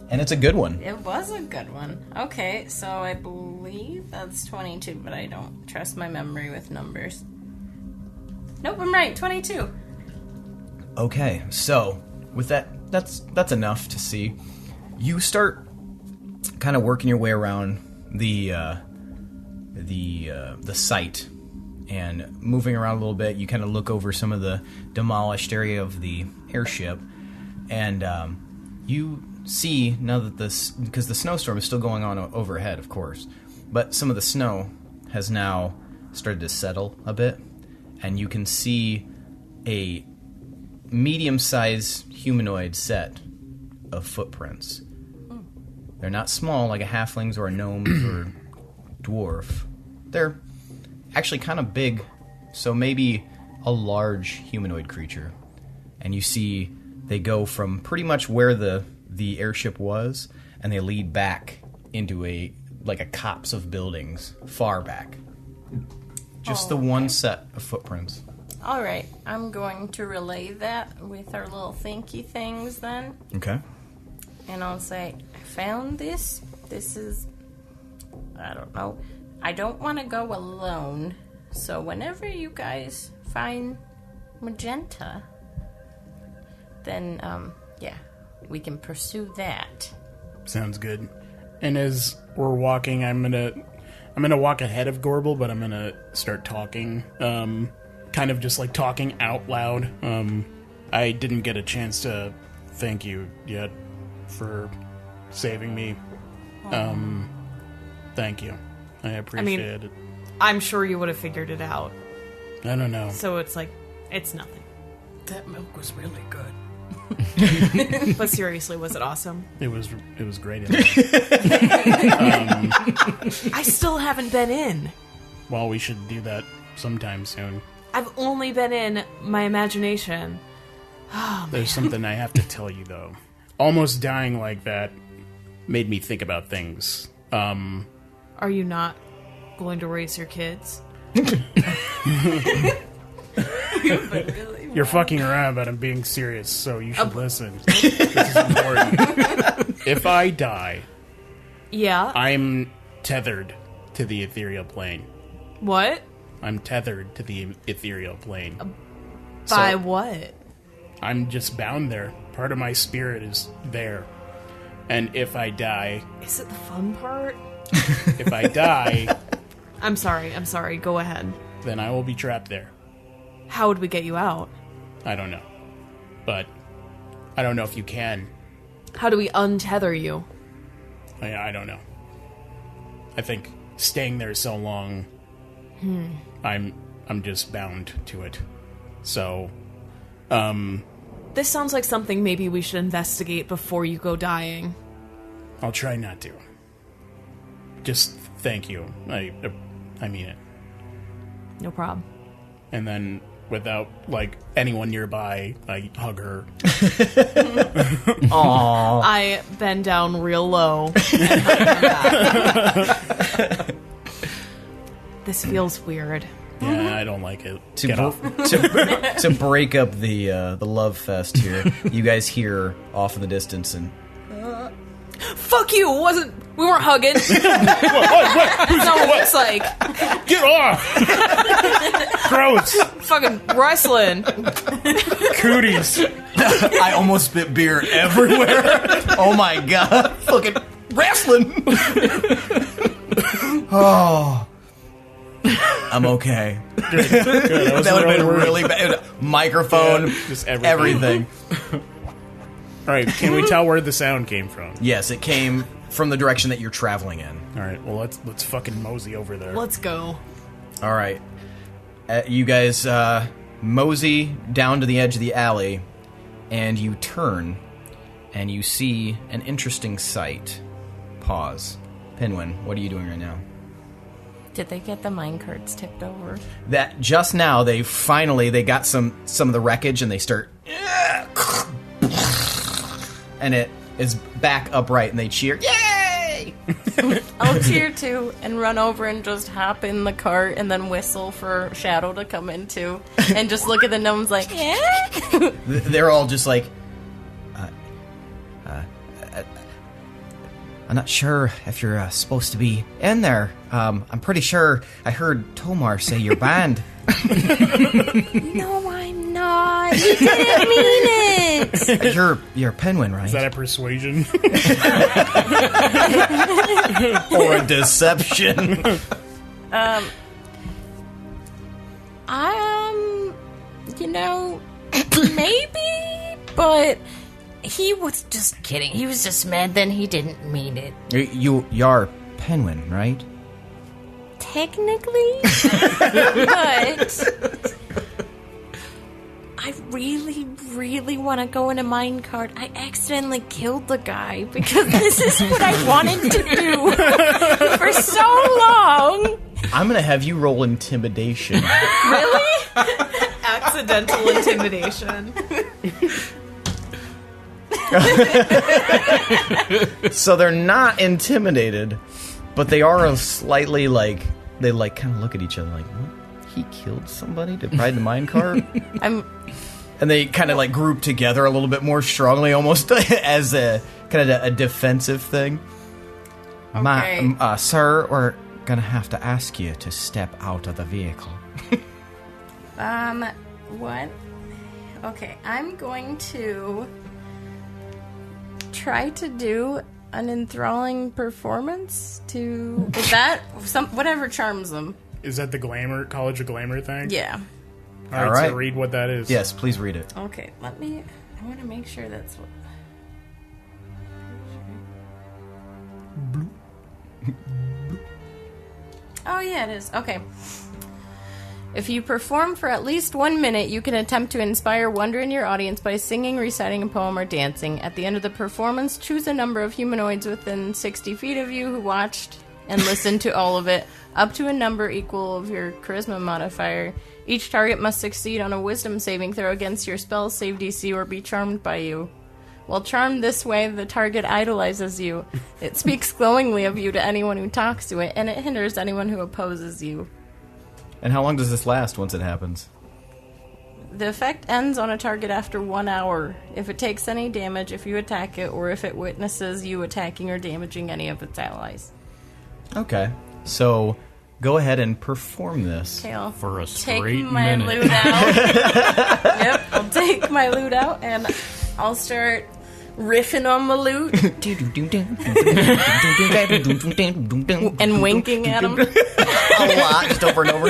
And it's a good one. It was a good one. Okay, so I believe that's 22, but I don't trust my memory with numbers. Nope, I'm right, 22. Okay, so with that's enough to see. You start kind of working your way around the site and moving around a little bit. You kind of look over some of the demolished area of the airship, and you see now that because the snowstorm is still going on overhead, of course, but some of the snow has now started to settle a bit, and you can see a medium-sized humanoid set of footprints. They're not small like a halfling's or a gnome's or dwarf. They're actually kind of big, so maybe a large humanoid creature. And you see they go from pretty much where the airship was, and they lead back into a copse of buildings far back. Just the one set of footprints. All right, I'm going to relay that with our little thinky things then. Okay. And I'll say, I found this. This is, I don't know. I don't want to go alone. So whenever you guys find Magenta, then, we can pursue that. Sounds good. And as we're walking, I'm gonna walk ahead of Gorbel, but I'm gonna start talking. Kind of just like talking out loud. I didn't get a chance to thank you yet for saving me. Thank you. I appreciate it. I'm sure you would have figured it out. I don't know. So it's like, it's nothing. That milk was really good. But seriously, was it awesome? It was great. I still haven't been in. Well, we should do that sometime soon. I've only been in my imagination. There's something I have to tell you, though. Almost dying like that made me think about things. Are you not going to raise your kids? You're fucking around, but I'm being serious, so you should listen. This is important. If I die, Yeah. I'm tethered to the ethereal plane. What? I'm tethered to the ethereal plane. By So- what? I'm just bound there. Part of my spirit is there. And if I die, Is it the fun part? if I die, I'm sorry. Go ahead. then I will be trapped there. How would we get you out? I don't know. But I don't know if you can. How do we untether you? I don't know. I think staying there so long, I'm just bound to it. So, This sounds like something maybe we should investigate before you go dying. I'll try not to. Just thank you. I mean it. No problem. And then, without like anyone nearby, I hug her. Aww. I bend down real low. And hug her back. This feels weird. Yeah, I don't like it. To, Get off. to break up the love fest here, you guys hear off in the distance and Fuck you! We weren't hugging. That's not what it looks like. Get off! Gross! Fucking wrestling. Cooties! I almost spit beer everywhere. Oh my god. Fucking wrestling. Oh. I'm okay. Good. That would have been really bad. Microphone, Just everything. Alright, can we tell where the sound came from? Yes, it came from the direction that you're traveling in. Alright, well let's fucking mosey over there. Let's go. All right. You guys mosey down to the edge of the alley, and you turn, and you see an interesting sight. Pause. Pinwin, what are you doing right now? Did they get the minecarts tipped over? That just now they got some of the wreckage, and they start, and it is back upright, and they cheer, yay! I'll cheer too and run over and just hop in the cart and then whistle for Shadow to come in too. And just look at the gnomes like, yeah? They're all just like, I'm not sure if you're supposed to be in there. I'm pretty sure I heard Tomar say you're banned. No, I'm not. You didn't mean it. You're a Pinwin, right? Is that a persuasion? Or a deception? Maybe, but he was just kidding. He was just mad, then he didn't mean it. You're Pinwin, right? Technically, but I really, really want to go in a minecart. I accidentally killed the guy because this is what I wanted to do for so long. I'm gonna have you roll intimidation. Really? Accidental intimidation. So they're not intimidated, but they are slightly like they like kind of look at each other like, what? He killed somebody to ride the minecart? And they kind of like group together a little bit more strongly, almost as a kind of a defensive thing. Okay. Sir, we're gonna have to ask you to step out of the vehicle. What? Okay, I'm going to try to do an enthralling performance to... Is that... whatever charms them. Is that the Glamour, College of Glamour thing? Yeah. All right. So read what that is. Yes, please read it. Okay, I want to make sure that's what... Oh, yeah, it is. Okay. If you perform for at least 1 minute, you can attempt to inspire wonder in your audience by singing, reciting a poem, or dancing. At the end of the performance, choose a number of humanoids within 60 feet of you who watched and listened to all of it, up to a number equal of your charisma modifier. Each target must succeed on a wisdom saving throw against your spell save DC or be charmed by you. While charmed this way, the target idolizes you. It speaks glowingly of you to anyone who talks to it, and it hinders anyone who opposes you. And how long does this last once it happens? The effect ends on a target after 1 hour. If it takes any damage, if you attack it, or if it witnesses you attacking or damaging any of its allies. Okay. So, go ahead and perform this. Okay, I'll For a take straight my minute. loot out. Yep, I'll take my loot out and I'll start riffing on my loot and winking at him. A lot, just over and over.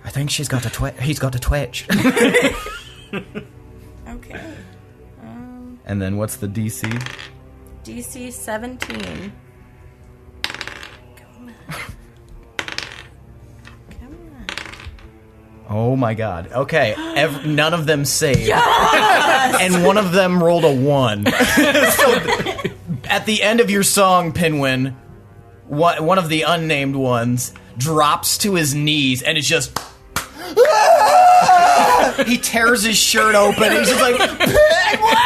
I think she's got a he's got a twitch. Okay. And then what's the DC? DC 17. Oh my god. Okay, none of them saved. Yes! And one of them rolled a 1. So, at the end of your song, Pinwin, one of the unnamed ones drops to his knees and is just... He tears his shirt open and he's just like... Pinwin!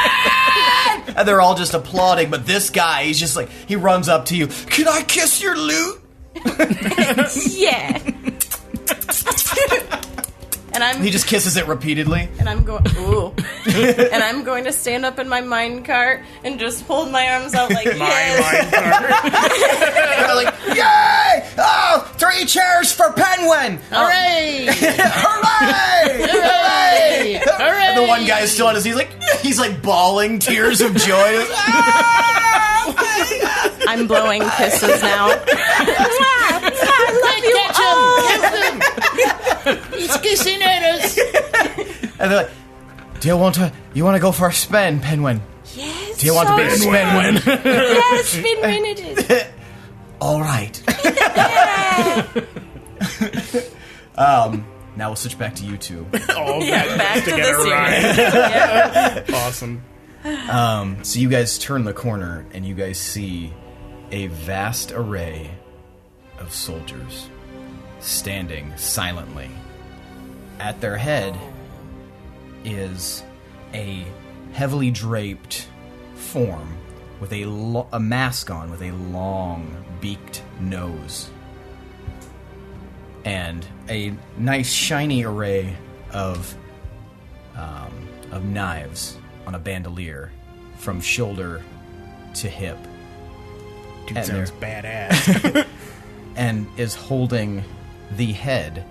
And they're all just applauding, but this guy, he's just like... He runs up to you. Can I kiss your loot? Yeah. And He just kisses it repeatedly. And I'm going, ooh. And I'm going to stand up in my mine cart and just hold my arms out like, yes. They're like, yay! Oh, 3 cheers for Pinwin! Hooray! Hooray! Hooray! Hooray! And the one guy is still on his knees, he's like bawling tears of joy. I'm blowing kisses now. He's kissing at us. And they're like, you want to go for a spin, Pinwin? Yes. Do you want to be a Pinwin? Yes, Pinwin it is. All right. Now we'll switch back to you two. Back to the series. Awesome. So you guys turn the corner and you guys see a vast array of soldiers standing silently. At their head is a heavily draped form with a mask on with a long beaked nose. And a nice shiny array of knives on a bandolier from shoulder to hip. Dude And sounds badass. and is holding the head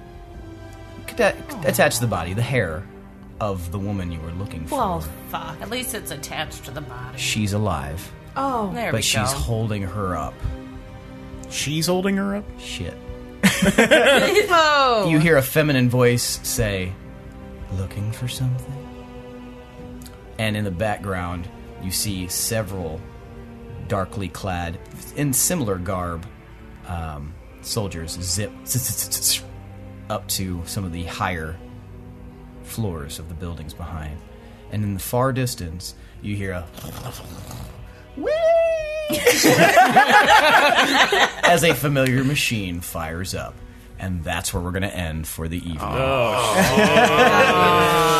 attached to the body, the hair of the woman you were looking for. Well, fuck. At least it's attached to the body. She's alive, Oh. There we but she's go. holding her up. She's holding her up? Shit. Oh. You hear a feminine voice say, "Looking for something?" And in the background, you see several darkly clad, in similar garb, soldiers zip up to some of the higher floors of the buildings behind. And in the far distance, you hear a as a familiar machine fires up. And that's where we're going to end for the evening.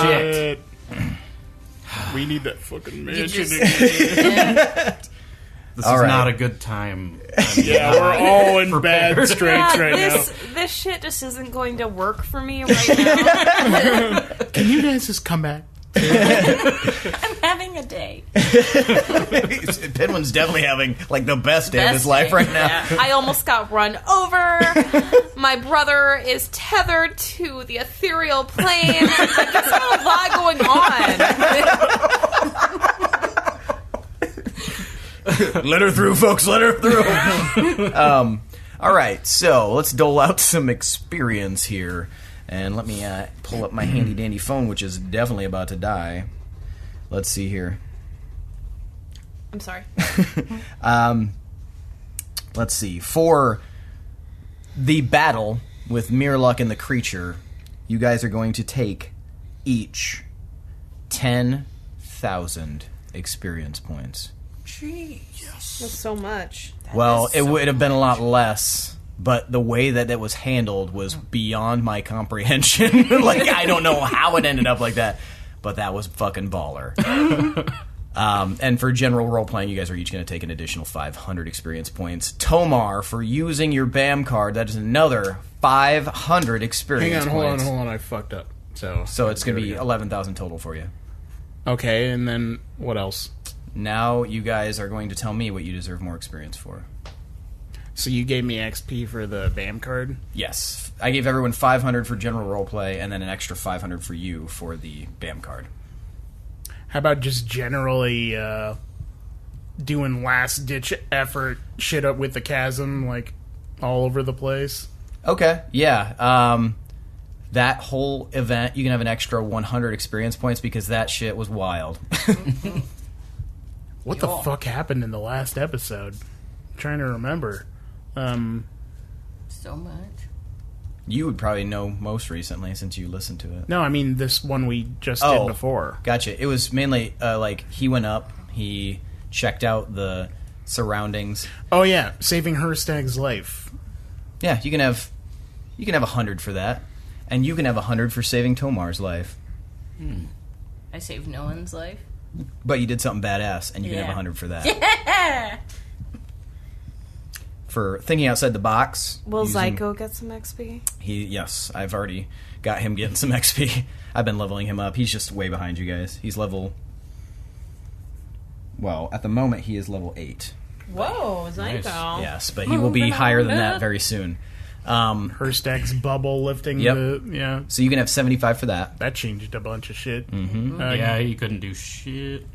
Shit. We need that fucking mission again. This All is right. not a good time. Yeah, we're all in bad straits right now. This shit just isn't going to work for me right now. Can you guys just come back? I'm having a day. Pinwin's definitely having like the best day of his life right now. Yeah. I almost got run over. My brother is tethered to the ethereal plane. Like, there's a lot going on. Let her through, folks. Let her through. All right, so let's dole out some experience here. And let me pull up my handy-dandy phone, which is definitely about to die. Let's see here. I'm sorry. Let's see. For the battle with Mirluck and the creature, you guys are going to take each 10,000 experience points. That's so much. Well, it would have been a lot less, but the way that it was handled was beyond my comprehension. Like, I don't know how it ended up like that, but that was fucking baller. And for general role-playing, you guys are each going to take an additional 500 experience points. Tomar, for using your BAM card, that is another 500 experience points. Hold on, I fucked up. So it's going to be 11,000 total for you. Okay, and then what else? Now you guys are going to tell me what you deserve more experience for. So you gave me XP for the BAM card? Yes. I gave everyone 500 for general roleplay, and then an extra 500 for you for the BAM card. How about just generally doing last-ditch effort shit up with the chasm, like, all over the place? Okay, yeah. That whole event, you can have an extra 100 experience points because that shit was wild. What the fuck happened in the last episode? I'm trying to remember. So much. You would probably know most recently since you listened to it. No, I mean this one we just did before. Gotcha. It was mainly like he went up, he checked out the surroundings. Oh yeah, saving Hirstag's life. Yeah, you can have 100 for that, and you can have 100 for saving Tomar's life. I saved no one's life. But you did something badass, and you can have 100 for that. Yeah. For thinking outside the box. Will Zyko get some XP? Yes, I've already got him getting some XP. I've been leveling him up. He's just way behind you guys. He's level... Well, at the moment, he is level 8. Whoa, Zyko. Nice. Yes, but he will be higher than that very soon. Herstag's bubble lifting the... Yeah. So you can have 75 for that. That changed a bunch of shit. Mm-hmm. Yeah, he couldn't do shit.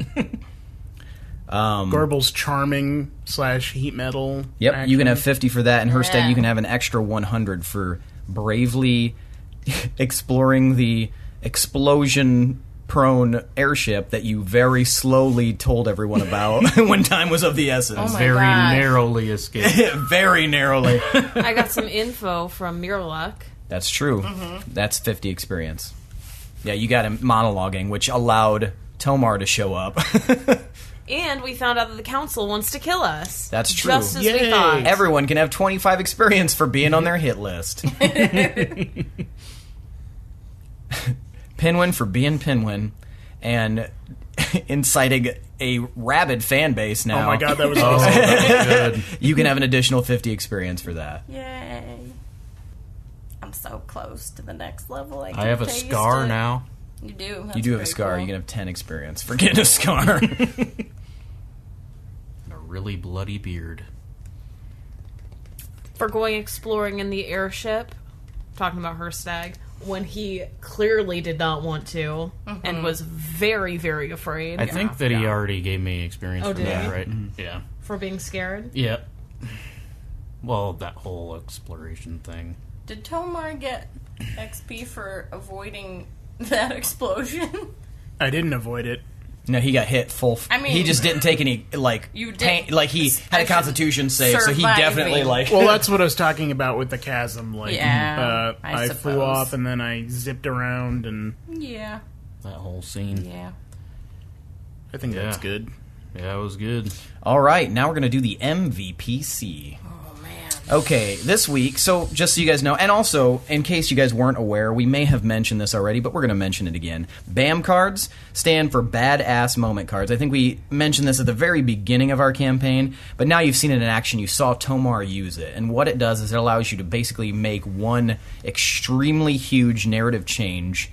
Gorbel's charming / heat metal. Yep, action. you can have 50 for that, and Hirstag, Yeah. you can have an extra 100 for bravely exploring the explosion-prone airship that you very slowly told everyone about when time was of the essence. Oh my Very God. narrowly escaped. Very narrowly. I got some info from Mirluck. That's true. That's 50 experience. Yeah, you got him monologuing, which allowed Tomar to show up. And we found out that the council wants to kill us. That's true. Just as we Yay. thought. Everyone can have 25 experience for being on their hit list. Pinwin for being Pinwin, and inciting a rabid fan base now. Oh my god, that was Oh, awesome. that was good. You can have an additional 50 experience for that. Yay. I'm so close to the next level. I I have a taste scar it. now. You do. You That's do have a very scar. cool. You can have 10 experience for getting a scar. And a really bloody beard. For going exploring in the airship, talking about Hirstag, when he clearly did not want to and was very, very afraid I think that he already gave me experience Oh, for did that, he? right? Yeah. for being scared. Yep. Well, that whole exploration thing. Did Tomar get XP for avoiding that explosion? I didn't avoid it. No, he got hit full. I mean- he just didn't take any You did- pain, like he had a I should- Constitution save, so he definitely surviving. like. Well, that's what I was talking about with the chasm. Like, Yeah, I I suppose. flew off and then I zipped around, and Yeah. That whole scene. Yeah. I think that's Yeah. good. Yeah, it was good. All right, now we're gonna do the MVPC. Oh man. Okay, this week, so just so you guys know, and also, in case you guys weren't aware, we may have mentioned this already, but we're going to mention it again. BAM cards stand for Badass Moment Cards. I think we mentioned this at the very beginning of our campaign, but now you've seen it in action. You saw Tomar use it, and what it does is it allows you to basically make one extremely huge narrative change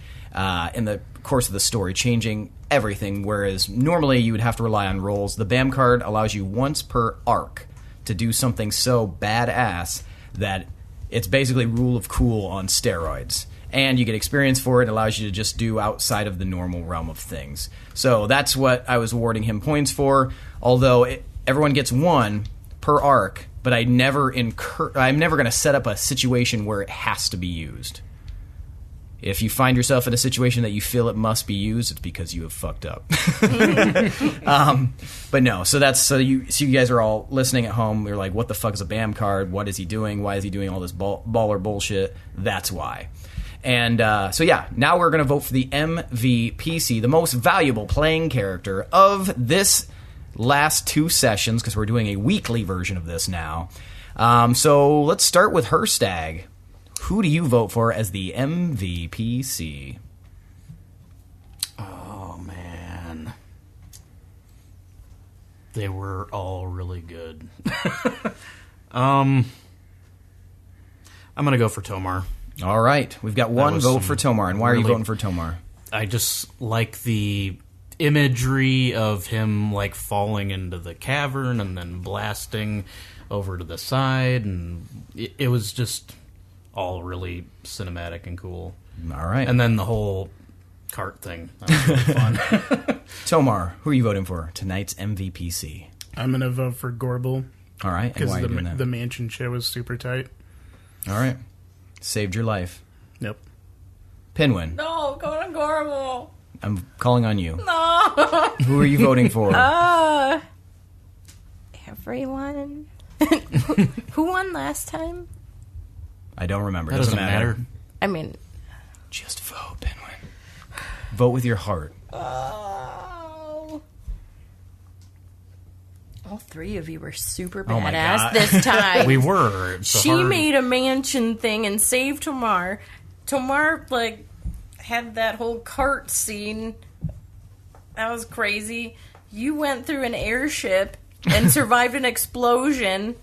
in the course of the story, changing everything, whereas normally you would have to rely on rolls. The BAM card allows you once per arc to do something so badass that it's basically rule of cool on steroids. And you get experience for it. It allows you to just do outside of the normal realm of things. So that's what I was awarding him points for, although everyone gets one per arc, but I'm never going to set up a situation where it has to be used. If you find yourself in a situation that you feel it must be used, it's because you have fucked up. But no, so you guys are all listening at home. You're like, what the fuck is a BAM card? What is he doing? Why is he doing all this baller bullshit? That's why. And so yeah, now we're going to vote for the MVPC, the most valuable playing character of this last 2 sessions, because we're doing a weekly version of this now. So let's start with Hirstag. Who do you vote for as the MVPC? Oh, man. They were all really good. I'm going to go for Tomar. All right. We've got one vote for Tomar. And why are you voting for Tomar? I just like the imagery of him, like, falling into the cavern and then blasting over to the side. And it was just all really cinematic and cool. All right. And then the whole cart thing. That was really fun. Tomar, who are you voting for? Tonight's MVPC. I'm going to vote for Gorbel. All right. And Because why are you doing that? the mansion show was super tight. All right. Saved your life. Nope. Pinwin, No, go to Gorbel. I'm calling on you. No. Who are you voting for? Everyone. Who won last time? I don't remember. That doesn't matter. I mean, Just vote, Pinwin. Vote with your heart. oh. All 3 of you were super Oh my badass God. this time. We were. It's a She hard- made a mansion thing and saved Tomar. Tomar, like, had that whole cart scene. That was crazy. You went through an airship and survived an explosion.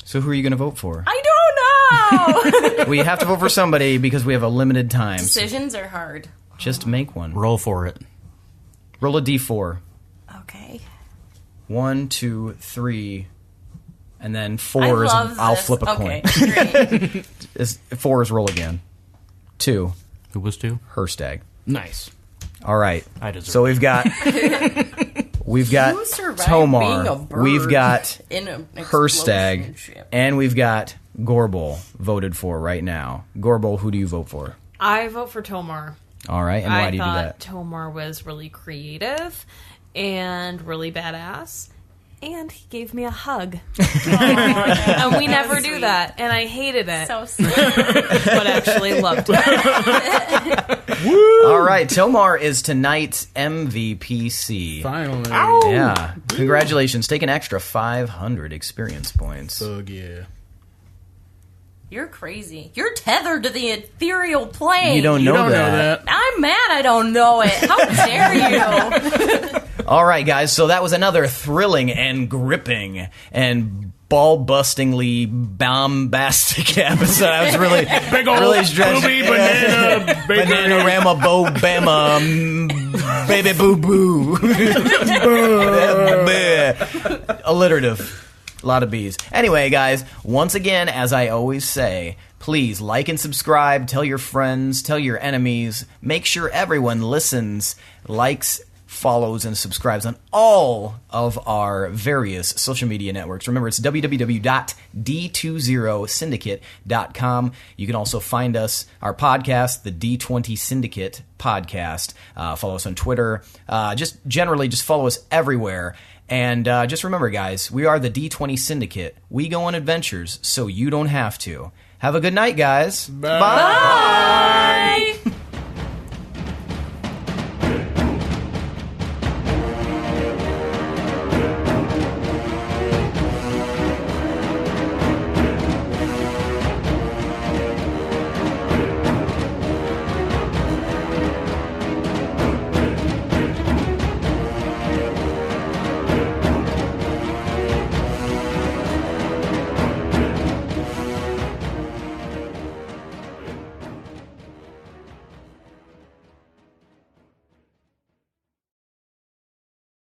So who are you going to vote for? I don't know! We have to vote for somebody because we have a limited time. So Decisions are hard. just make one. Roll for it. Roll a d4. Okay. 1, 2, 3, and then I 4 is love I'll this. flip a Okay, coin. great. 4 is roll again. 2, Who was 2? Hirstag. Nice. All right. I deserve So we've got You survived being a Tomar, bird we've got in an Hirstag, explosion ship. and we've got Gorbel voted for right now. Gorbel, who do you vote for? I vote for Tomar. All right, and why I do you do thought that? Tomar was really creative and really badass. And he gave me a hug. And we never do that. And I hated it. So sweet. But actually loved it. All right, Tomar is tonight's MVPC. Finally. Yeah, congratulations. Take an extra 500 experience points. Ugh, yeah. You're crazy. You're tethered to the ethereal plane. You don't know that. I'm mad I don't know it. How dare you? All right, guys, so that was another thrilling and gripping and ball-bustingly bombastic episode. I was really, Big old really stretching. booby banana bakery. Banana-rama, bo-bama, baby boo-boo. Alliterative. A lot of B's. Anyway, guys, once again, as I always say, please like and subscribe, tell your friends, tell your enemies, make sure everyone listens, likes, follows, and subscribes on all of our various social media networks. Remember, it's www.d20syndicate.com. You can also find us, our podcast, the D20 Syndicate podcast. Follow us on Twitter. Just generally, just follow us everywhere. And just remember, guys, we are the D20 Syndicate. We go on adventures so you don't have to. Have a good night, guys. Bye. Bye.